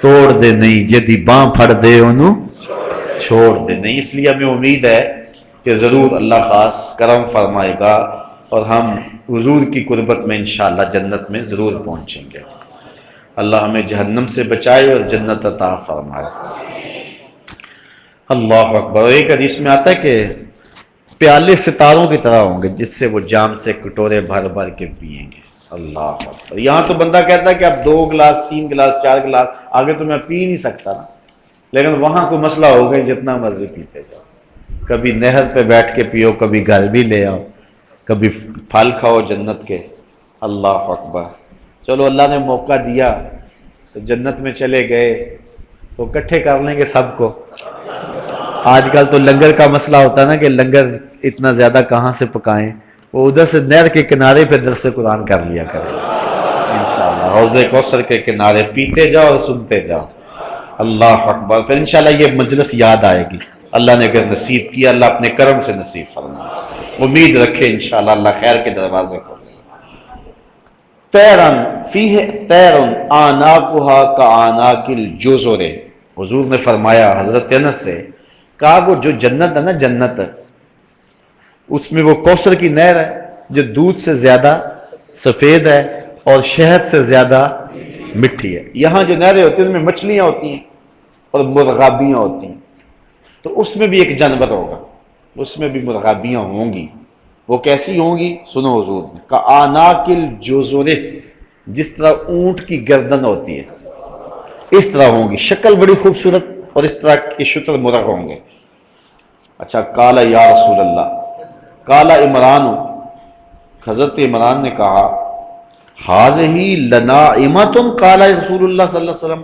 Speaker 1: توڑ دے نہیں، جدی باں پھڑ دے انہوں چھوڑ دے نہیں۔ اس لیے ہمیں امید ہے کہ ضرور اللہ خاص کرم فرمائے گا اور ہم حضور کی قربت میں انشاءاللہ جنت میں ضرور پہنچیں گے۔ اللہ ہمیں جہنم سے بچائے اور جنت عطا فرمائے۔ اللہ اکبر۔ ایک حدیث میں آتا ہے کہ پیالے ستاروں کی طرح ہوں گے جس سے وہ جام سے کٹورے بھر بھر کے پئیں گے۔ اللہ اکبر۔ یہاں تو بندہ کہتا ہے کہ اب 2 گلاس 3 گلاس 4 گلاس آگے تو میں پی نہیں سکتا نا، لیکن وہاں کوئی مسئلہ ہو گئی جتنا مرضی پیتے جاؤ، کبھی نہر پہ بیٹھ کے پیو، کبھی گھر بھی لے آؤ، کبھی پھل کھاؤ جنت کے۔ اللہ اکبر۔ چلو اللہ نے موقع دیا تو جنت میں چلے گئے تو اکٹھے کر لیں گے سب کو۔ آج کل تو لنگر کا مسئلہ ہوتا ہے نا کہ لنگر اتنا زیادہ کہاں سے پکائیں، وہ ادھر سے نہر کے کنارے پہ درس قرآن کر لیا کریں انشاءاللہ، حوض کوثر کے کنارے پیتے جاؤ اور سنتے جاؤ۔ اللہ اکبر۔ پھر انشاءاللہ یہ مجلس یاد آئے گی، اللہ نے اگر نصیب کیا، اللہ اپنے کرم سے نصیب فرمائے۔ امید رکھے انشاءاللہ اللہ خیر کے دروازے کو۔ تیرن فیہ تیرن آناکہا کآناک الجزر، حضور نے فرمایا حضرت انس سے، کہا وہ جو جنت ہے نا، جنت ہے اس میں وہ کوثر کی نہر ہے جو دودھ سے زیادہ سفید ہے اور شہد سے زیادہ مٹھی ہے۔ یہاں جو نہریں ہوتی ہیں ان میں مچھلیاں ہوتی ہیں اور مرغابیاں ہوتی ہیں، تو اس میں بھی ایک جانور ہوگا، اس میں بھی مرغابیاں ہوں گی۔ وہ کیسی ہوں گی؟ سنو حضور نے، کآناک الجزر، جس طرح اونٹ کی گردن ہوتی ہے اس طرح ہوں گی، شکل بڑی خوبصورت، اور اس طرح کے شتر مرغ ہوں گے۔ اچھا، قال یا رسول اللہ، قال عمران، حضرت عمران نے کہا، ھذہ لناعمۃ، قال رسول اللہ صلی اللہ علیہ وسلم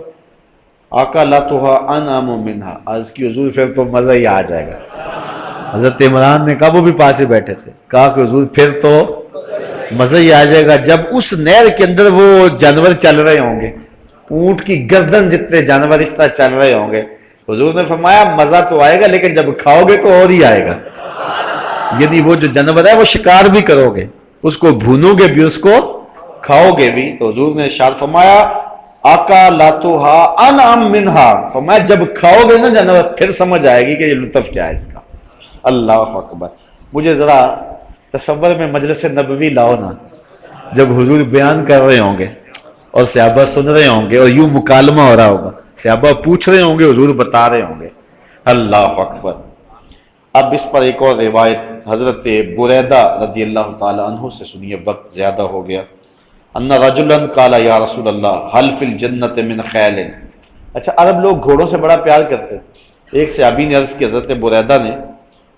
Speaker 1: اکلتھا انعم منھا، عرض کی حضور پھر تو مزہ ہی آ جائے گا۔ حضرت عمران نے کہا، وہ بھی پاس ہی بیٹھے تھے، کہا کہ حضور پھر تو مزہ ہی آ جائے گا جب اس نہر کے اندر وہ جانور چل رہے ہوں گے، اونٹ کی گردن جتنے جانور اس طرح چل رہے ہوں گے۔ حضور نے فرمایا مزہ تو آئے گا لیکن جب کھاؤ گے تو اور ہی آئے گا، یعنی وہ جو جانور ہے وہ شکار بھی کرو گے، اس کو بھونو گے بھی، اس کو کھاؤ گے بھی۔ تو حضور نے ارشاد فرمایا اکلتھا انعم منھا، فرمایا جب کھاؤ گے نا جانور پھر سمجھ آئے گی کہ یہ لطف کیا ہے اس کا۔ اللہ اکبر۔ مجھے ذرا تصور میں مجلس نبوی لاؤ نا، جب حضور بیان کر رہے ہوں گے اور صحابہ سن رہے ہوں گے اور یوں مکالمہ ہو رہا ہوگا، صحابہ پوچھ رہے ہوں گے، حضور بتا رہے ہوں گے۔ اللہ اکبر۔ اب اس پر ایک اور روایت حضرت بریدہ رضی اللہ تعالی عنہ سے سنیے، وقت زیادہ ہو گیا۔ ان رجلا قال یا رسول اللہ هل فی الجنت من خیل، اچھا عرب لوگ گھوڑوں سے بڑا پیار کرتے تھے۔ ایک صحابی نے عرض کی حضرت بریدہ نے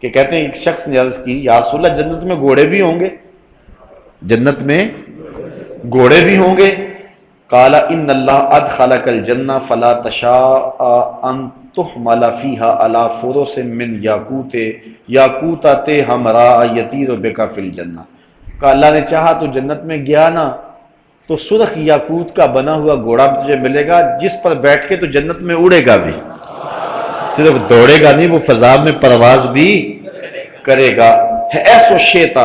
Speaker 1: کہ کہتے ہیں ایک شخص نے عرض کی، یا رسول اللہ جنت میں گھوڑے بھی ہوں گے؟ جنت میں گھوڑے بھی ہوں گے؟ قال ان اللہ ادخلک الجنہ فلا تشاء ان تحمل فیها علی فرس من یاقوتۃ حمراء یطیر بک فی الجنہ، کہ اللہ نے چاہا تو جنت میں گیا نا تو سرخ یاقوت کا بنا ہوا گھوڑا تجھے ملے گا جس پر بیٹھ کے تو جنت میں اڑے گا بھی، صرف دوڑے گا نہیں، وہ فضا میں پرواز بھی کرے گا۔ ایسو شیتا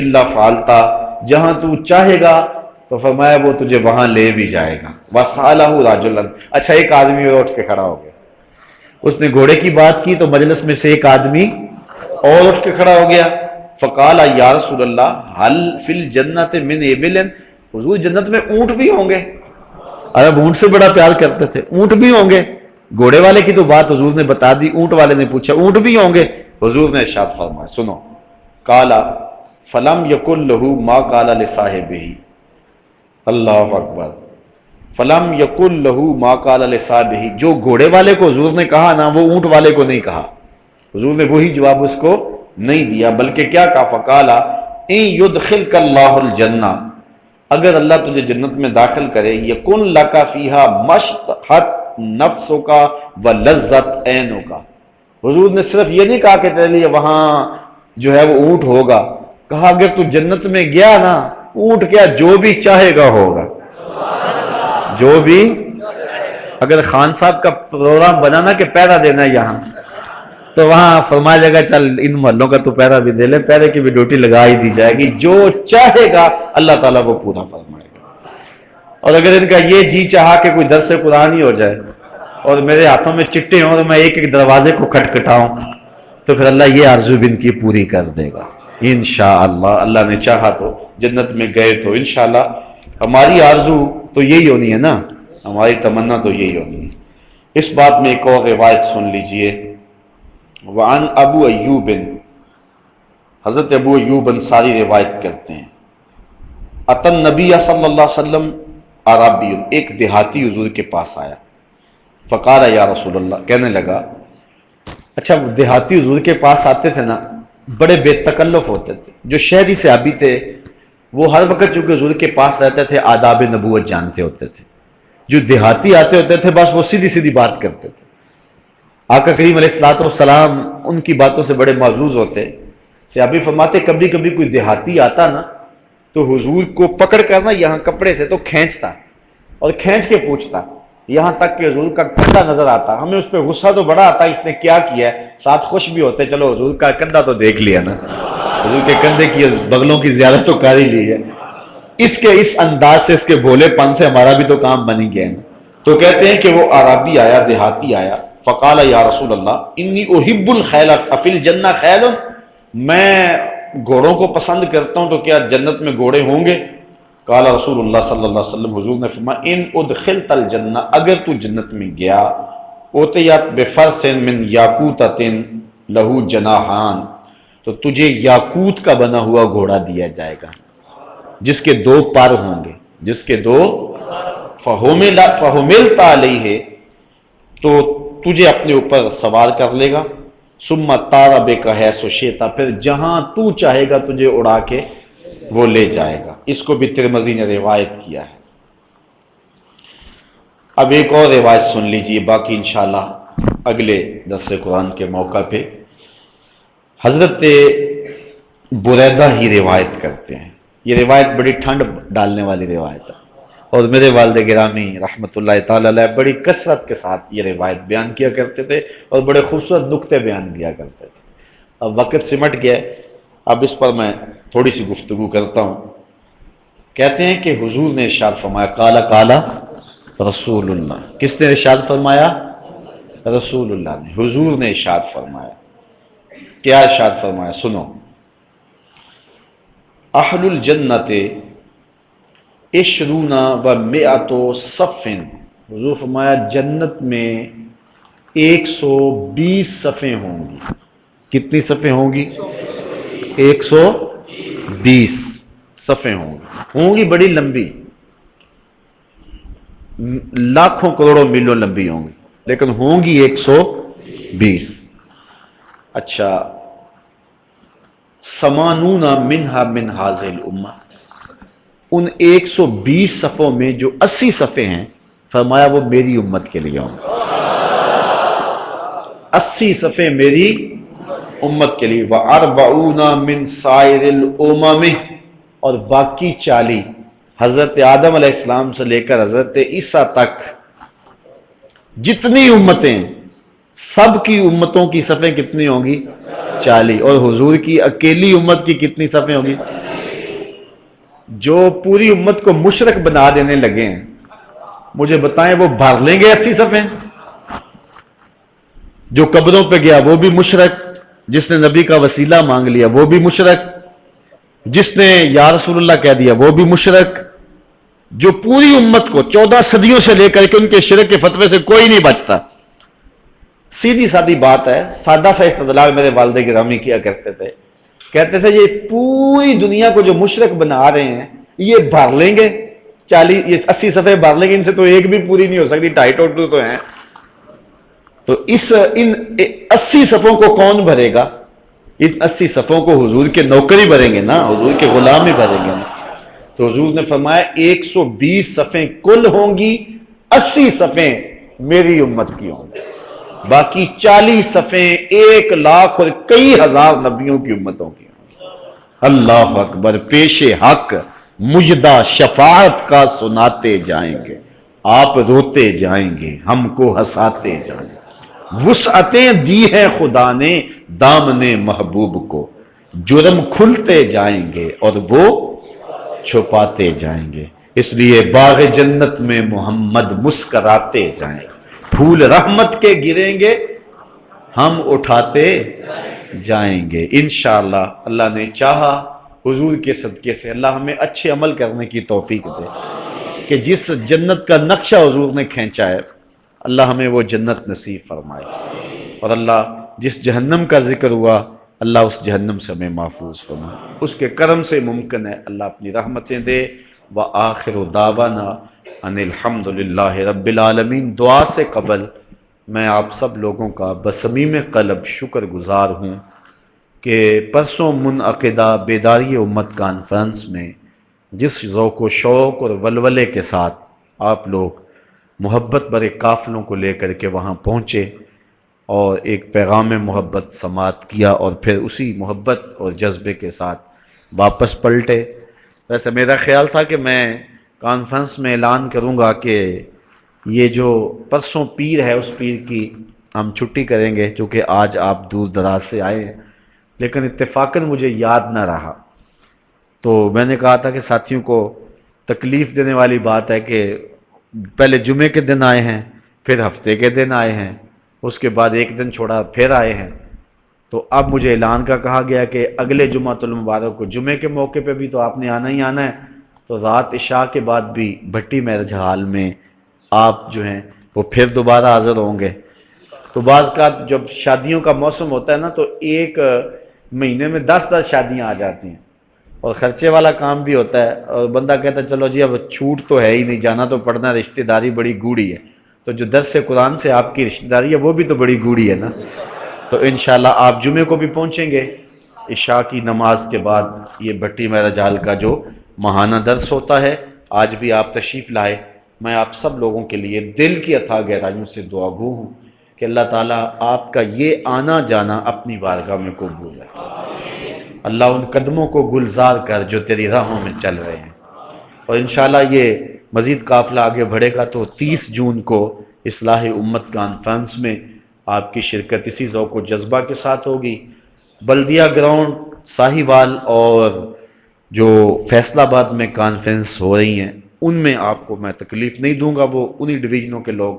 Speaker 1: الا فعلتا، جہاں تو چاہے گا تو فرمایا وہ تجھے وہاں لے بھی جائے گا۔ وَسَأَلَهُ رَجُلًا، اچھا ایک آدمی اور اٹھ کے کھڑا ہو گیا، اس نے گھوڑے کی بات کی تو مجلس میں سے ایک آدمی اور اٹھ کے کھڑا ہو گیا۔ فقال یا رسول اللہ هل فی الجنت من ابل، حضور جنت میں اونٹ بھی ہوں گے؟ عرب اونٹ سے بڑا پیار کرتے تھے، اونٹ بھی ہوں گے؟ گھوڑے والے کی تو بات حضور نے بتا دی، اونٹ والے نے پوچھا اونٹ بھی ہوں گے؟ حضور نے ارشاد فرمایا، سنو، قال فلم یکن لہ ما قال لصاحبہ، اللہ اکبر، فلم یکن لہ ما قال لصاحبہ، جو گھوڑے والے کو حضور نے کہا نا وہ اونٹ والے کو نہیں کہا، حضور نے وہی جواب اس کو نہیں دیا، بلکہ کیا کہا؟ فقال ان یدخلک اللہ الجنہ، اگر اللہ تجھے جنت میں داخل کرے، یکن لک فیہا مشتہت نفسک ولذت عینک، حضور نے صرف یہ نہیں کہا کہ تیرے لیے وہاں جو ہے وہ اونٹ ہوگا، کہا اگر تو جنت میں گیا نا اونٹ کیا جو بھی چاہے گا ہوگا، جو بھی، اگر خان صاحب کا پروگرام بنانا کہ پہرا دینا یہاں تو وہاں فرمایا جائے گا چل ان محلوں کا تو پہرا بھی دے لے، پہرے کی بھی ڈیوٹی لگا ہی دی جائے گی، جو چاہے گا اللہ تعالیٰ وہ پورا فرمائے گا۔ اور اگر ان کا یہ جی چاہا کہ کوئی درس قرآن ہی ہو جائے اور میرے ہاتھوں میں چٹے ہوں تو میں ایک ایک دروازے کو کھٹکھٹاؤں تو پھر اللہ یہ آرزو بھی ان کی پوری کر دے گا انشاءاللہ۔ اللہ نے چاہا تو جنت میں گئے تو انشاءاللہ، ہماری آرزو تو یہی ہونی ہے نا، ہماری تمنا تو یہی ہونی ہے۔ اس بات میں ایک اور روایت سن لیجئے، وعن ابو ایوب، حضرت ابو ایوب انصاری روایت کرتے ہیں، اتن نبی صلی اللہ علیہ وسلم عربی، ایک دیہاتی حضور کے پاس آیا، فقال یا رسول اللہ، کہنے لگا، اچھا دیہاتی حضور کے پاس آتے تھے نا بڑے بے تکلف ہوتے تھے، جو شہری صحابی تھے وہ ہر وقت چونکہ حضور کے پاس رہتے تھے آداب نبوت جانتے ہوتے تھے، جو دیہاتی آتے ہوتے تھے بس وہ سیدھی سیدھی بات کرتے تھے، آقا کریم علیہ الصلوۃ والسلام ان کی باتوں سے بڑے معزوز ہوتے۔ صحابی فرماتے کبھی کبھی کوئی دیہاتی آتا نا تو حضور کو پکڑ کر نا یہاں کپڑے سے تو کھینچتا اور کھینچ کے پوچھتا، یہاں تک کہ حضور کا کندھا نظر آتا، ہمیں اس پہ غصہ تو بڑا آتا اس نے کیا کیا ہے، ساتھ خوش بھی ہوتے چلو حضور کا کندھا تو دیکھ لیا نا، حضور کے کندھے کی بغلوں کی زیارت تو کر ہی لی ہے، اس کے اس انداز سے، اس کے بھولے پن سے ہمارا بھی تو کام بن ہی گیا نا۔ تو کہتے ہیں کہ وہ عربی آیا، دیہاتی آیا، فقال یا رسول اللہ انی احب الخیل افی الجنہ خیل، میں گھوڑوں کو پسند کرتا ہوں، تو کیا جنت میں گھوڑے ہوں گے؟ قال رسول اللہ صلی اللہ علیہ وسلم، حضور نے فرمایا ان ادخلت الجنہ، اگر تو جنت میں گیا، اوتیت بفرس من یاقوتۃ لہو جناحان، تو تجھے یاقوت کا بنا ہوا گھوڑا دیا جائے گا جس کے دو پر ہوں گے، جس کے دو فَحُمِلْتَ عَلَيْهِ، تو تجھے اپنے اوپر سوار کر لے گا، ثُمَّ طَارَ بِكَ حَيْثُ شِئْتَ، پھر جہاں تو چاہے گا تجھے اڑا کے وہ لے جائے گا۔ اس کو بھی ترمذی نے روایت کیا ہے۔ اب ایک اور روایت سن لیجئے، باقی انشاءاللہ اگلے درس قرآن کے موقع پہ۔ حضرت بریدہ ہی روایت کرتے ہیں، یہ روایت بڑی ٹھنڈ ڈالنے والی روایت ہے، اور میرے والد گرامی رحمۃ اللہ تعالی علیہ بڑی کثرت کے ساتھ یہ روایت بیان کیا کرتے تھے، اور بڑے خوبصورت نکتے بیان کیا کرتے تھے۔ اب وقت سمٹ گیا، اب اس پر میں تھوڑی سی گفتگو کرتا ہوں۔ کہتے ہیں کہ حضور نے ارشاد فرمایا، قال قال رسول اللہ، کس نے ارشاد فرمایا؟ رسول اللہ نے، حضور نے ارشاد فرمایا۔ کیا ارشاد فرمایا؟ سنو، اہل الجنت عشرون و مئۃ صف، حضور فرمایا جنت میں 120 صفیں ہوں گی۔ کتنی صفیں ہوں گی؟ 120 صفیں ہوں گی بڑی لمبی، لاکھوں کروڑوں میلوں لمبی ہوں گی، لیکن ہوں گی 120۔ اچھا، سمانون منہا من ہذہ الامہ، ان 120 صفوں میں جو 80 صفیں ہیں، فرمایا وہ میری امت کے لیے ہوں گے۔ 80 صفیں میری امت کے لیے، وَأَرْبَعُونَ مِن سَائِرِ الْأُمَمِ، اور باقی 40 حضرت آدم علیہ السلام سے لے کر حضرت عیسیٰ تک جتنی امتیں، سب کی امتوں کی صفیں کتنی ہوں گی؟ 40۔ اور حضور کی اکیلی امت کی کتنی صفیں ہوں گی؟ جو پوری امت کو مشرک بنا دینے لگے ہیں، مجھے بتائیں وہ بھر لیں گے 80 صفیں؟ جو قبروں پہ گیا وہ بھی مشرک، جس نے نبی کا وسیلہ مانگ لیا وہ بھی مشرک، جس نے یا رسول اللہ کہہ دیا وہ بھی مشرک، جو پوری امت کو 14 صدیوں سے لے کر کے ان کے شرک کے فتوے سے کوئی نہیں بچتا۔ سیدھی سادی بات ہے، سادہ سا استدلال میرے والد گرامی کیا کرتے تھے، کہتے تھے یہ پوری دنیا کو جو مشرک بنا رہے ہیں یہ بھر لیں گے 40، یہ 80 صفحے بھر لیں گے، ان سے تو ایک بھی پوری نہیں ہو سکتی، 2.5 تو ہیں۔ تو ان 80 صفوں کو کون بھرے گا؟ ان 80 صفوں کو حضور کے نوکر ہی بھریں گے نا، حضور کے غلام ہی بھریں گے نا۔ تو حضور نے فرمایا 120 صفیں کل ہوں گی، 80 صفیں میری امت کی ہوں گی، باقی 40 صفیں 1 لاکھ اور کئی ہزار نبیوں کی امتوں کی ہوں گی۔ اللہ اکبر، پیش حق مجدہ شفاعت کا سناتے جائیں گے، آپ روتے جائیں گے، ہم کو ہنساتے جائیں گے۔ وسعتیں دی ہیں خدا نے دامن محبوب کو، جرم کھلتے جائیں گے اور وہ چھپاتے جائیں گے، اس لیے باغ جنت میں محمد مسکراتے جائیں گے، پھول رحمت کے گریں گے، ہم اٹھاتے جائیں گے انشاءاللہ۔ اللہ نے چاہا حضور کے صدقے سے اللہ ہمیں اچھے عمل کرنے کی توفیق دے، کہ جس جنت کا نقشہ حضور نے کھینچا ہے اللہ ہمیں وہ جنت نصیب فرمائے، اور اللہ جس جہنم کا ذکر ہوا اللہ اس جہنم سے ہمیں محفوظ فرمائے، اس کے کرم سے ممکن ہے اللہ اپنی رحمتیں دے۔ وآخر دعوانا ان الحمد للہ رب العالمین۔ دعا سے قبل میں آپ سب لوگوں کا بصمیم قلب شکر گزار ہوں کہ پرسوں منعقدہ بیداری امت کانفرنس میں جس ذوق و شوق اور ولولے کے ساتھ آپ لوگ محبت برے قافلوں کو لے کر کے وہاں پہنچے اور ایک پیغام محبت سماعت کیا، اور پھر اسی محبت اور جذبے کے ساتھ واپس پلٹے۔ ویسے میرا خیال تھا کہ میں کانفرنس میں اعلان کروں گا کہ یہ جو پرسوں پیر ہے اس پیر کی ہم چھٹی کریں گے، چونکہ آج آپ دور دراز سے آئے ہیں، لیکن اتفاقاً مجھے یاد نہ رہا، تو میں نے کہا تھا کہ ساتھیوں کو تکلیف دینے والی بات ہے کہ پہلے جمعے کے دن آئے ہیں، پھر ہفتے کے دن آئے ہیں، اس کے بعد ایک دن چھوڑا پھر آئے ہیں۔ تو اب مجھے اعلان کا کہا گیا کہ اگلے جمعۃ المبارک کو جمعے کے موقع پہ بھی تو آپ نے آنا ہی آنا ہے، تو رات عشاء کے بعد بھی بھٹی میرج ہال میں آپ جو ہیں وہ پھر دوبارہ حاضر ہوں گے۔ تو بعض کا جب شادیوں کا موسم ہوتا ہے نا تو ایک مہینے میں 10 شادیاں آ جاتی ہیں، اور خرچے والا کام بھی ہوتا ہے، اور بندہ کہتا ہے چلو جی اب چھوٹ تو ہے ہی نہیں، جانا تو پڑنا، رشتہ داری بڑی گوڑی ہے، تو جو درس قرآن سے آپ کی رشتہ داری ہے وہ بھی تو بڑی گوڑی ہے نا۔ تو انشاءاللہ آپ جمعے کو بھی پہنچیں گے، عشاء کی نماز کے بعد یہ بھٹی میرج ہال کا جو ماہانہ درس ہوتا ہے، آج بھی آپ تشریف لائے۔ میں آپ سب لوگوں کے لیے دل کی اتھاہ گہرائیوں سے دعا گو ہوں کہ اللہ تعالیٰ آپ کا یہ آنا جانا اپنی بارگاہ میں قبول رکھے، اللہ ان قدموں کو گلزار کر جو تیری راہوں میں چل رہے ہیں، اور انشاءاللہ یہ مزید قافلہ آگے بڑھے گا تو 30 جون کو اصلاح امت کانفرنس میں آپ کی شرکت اسی ذوق و جذبہ کے ساتھ ہوگی۔ بلدیہ گراؤنڈ، ساہیوال اور جو فیصل آباد میں کانفرنس ہو رہی ہیں ان میں آپ کو میں تکلیف نہیں دوں گا، وہ انہی ڈویژنوں کے لوگ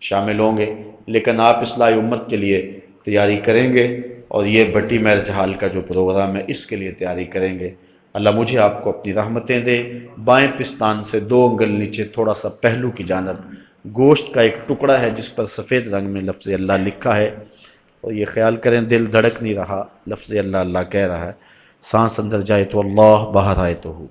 Speaker 1: شامل ہوں گے، لیکن آپ اصلاح امت کے لیے تیاری کریں گے، اور یہ بھٹی میرج ہال کا جو پروگرام ہے اس کے لیے تیاری کریں گے۔ اللہ مجھے آپ کو اپنی رحمتیں دے۔ بائیں پستان سے 2 انگل نیچے تھوڑا سا پہلو کی جانب گوشت کا ایک ٹکڑا ہے جس پر سفید رنگ میں لفظ اللہ لکھا ہے، اور یہ خیال کریں دل دھڑک نہیں رہا، لفظ اللہ اللہ کہہ رہا ہے، سانس اندر جائے تو اللہ، باہر آئے تو ہو۔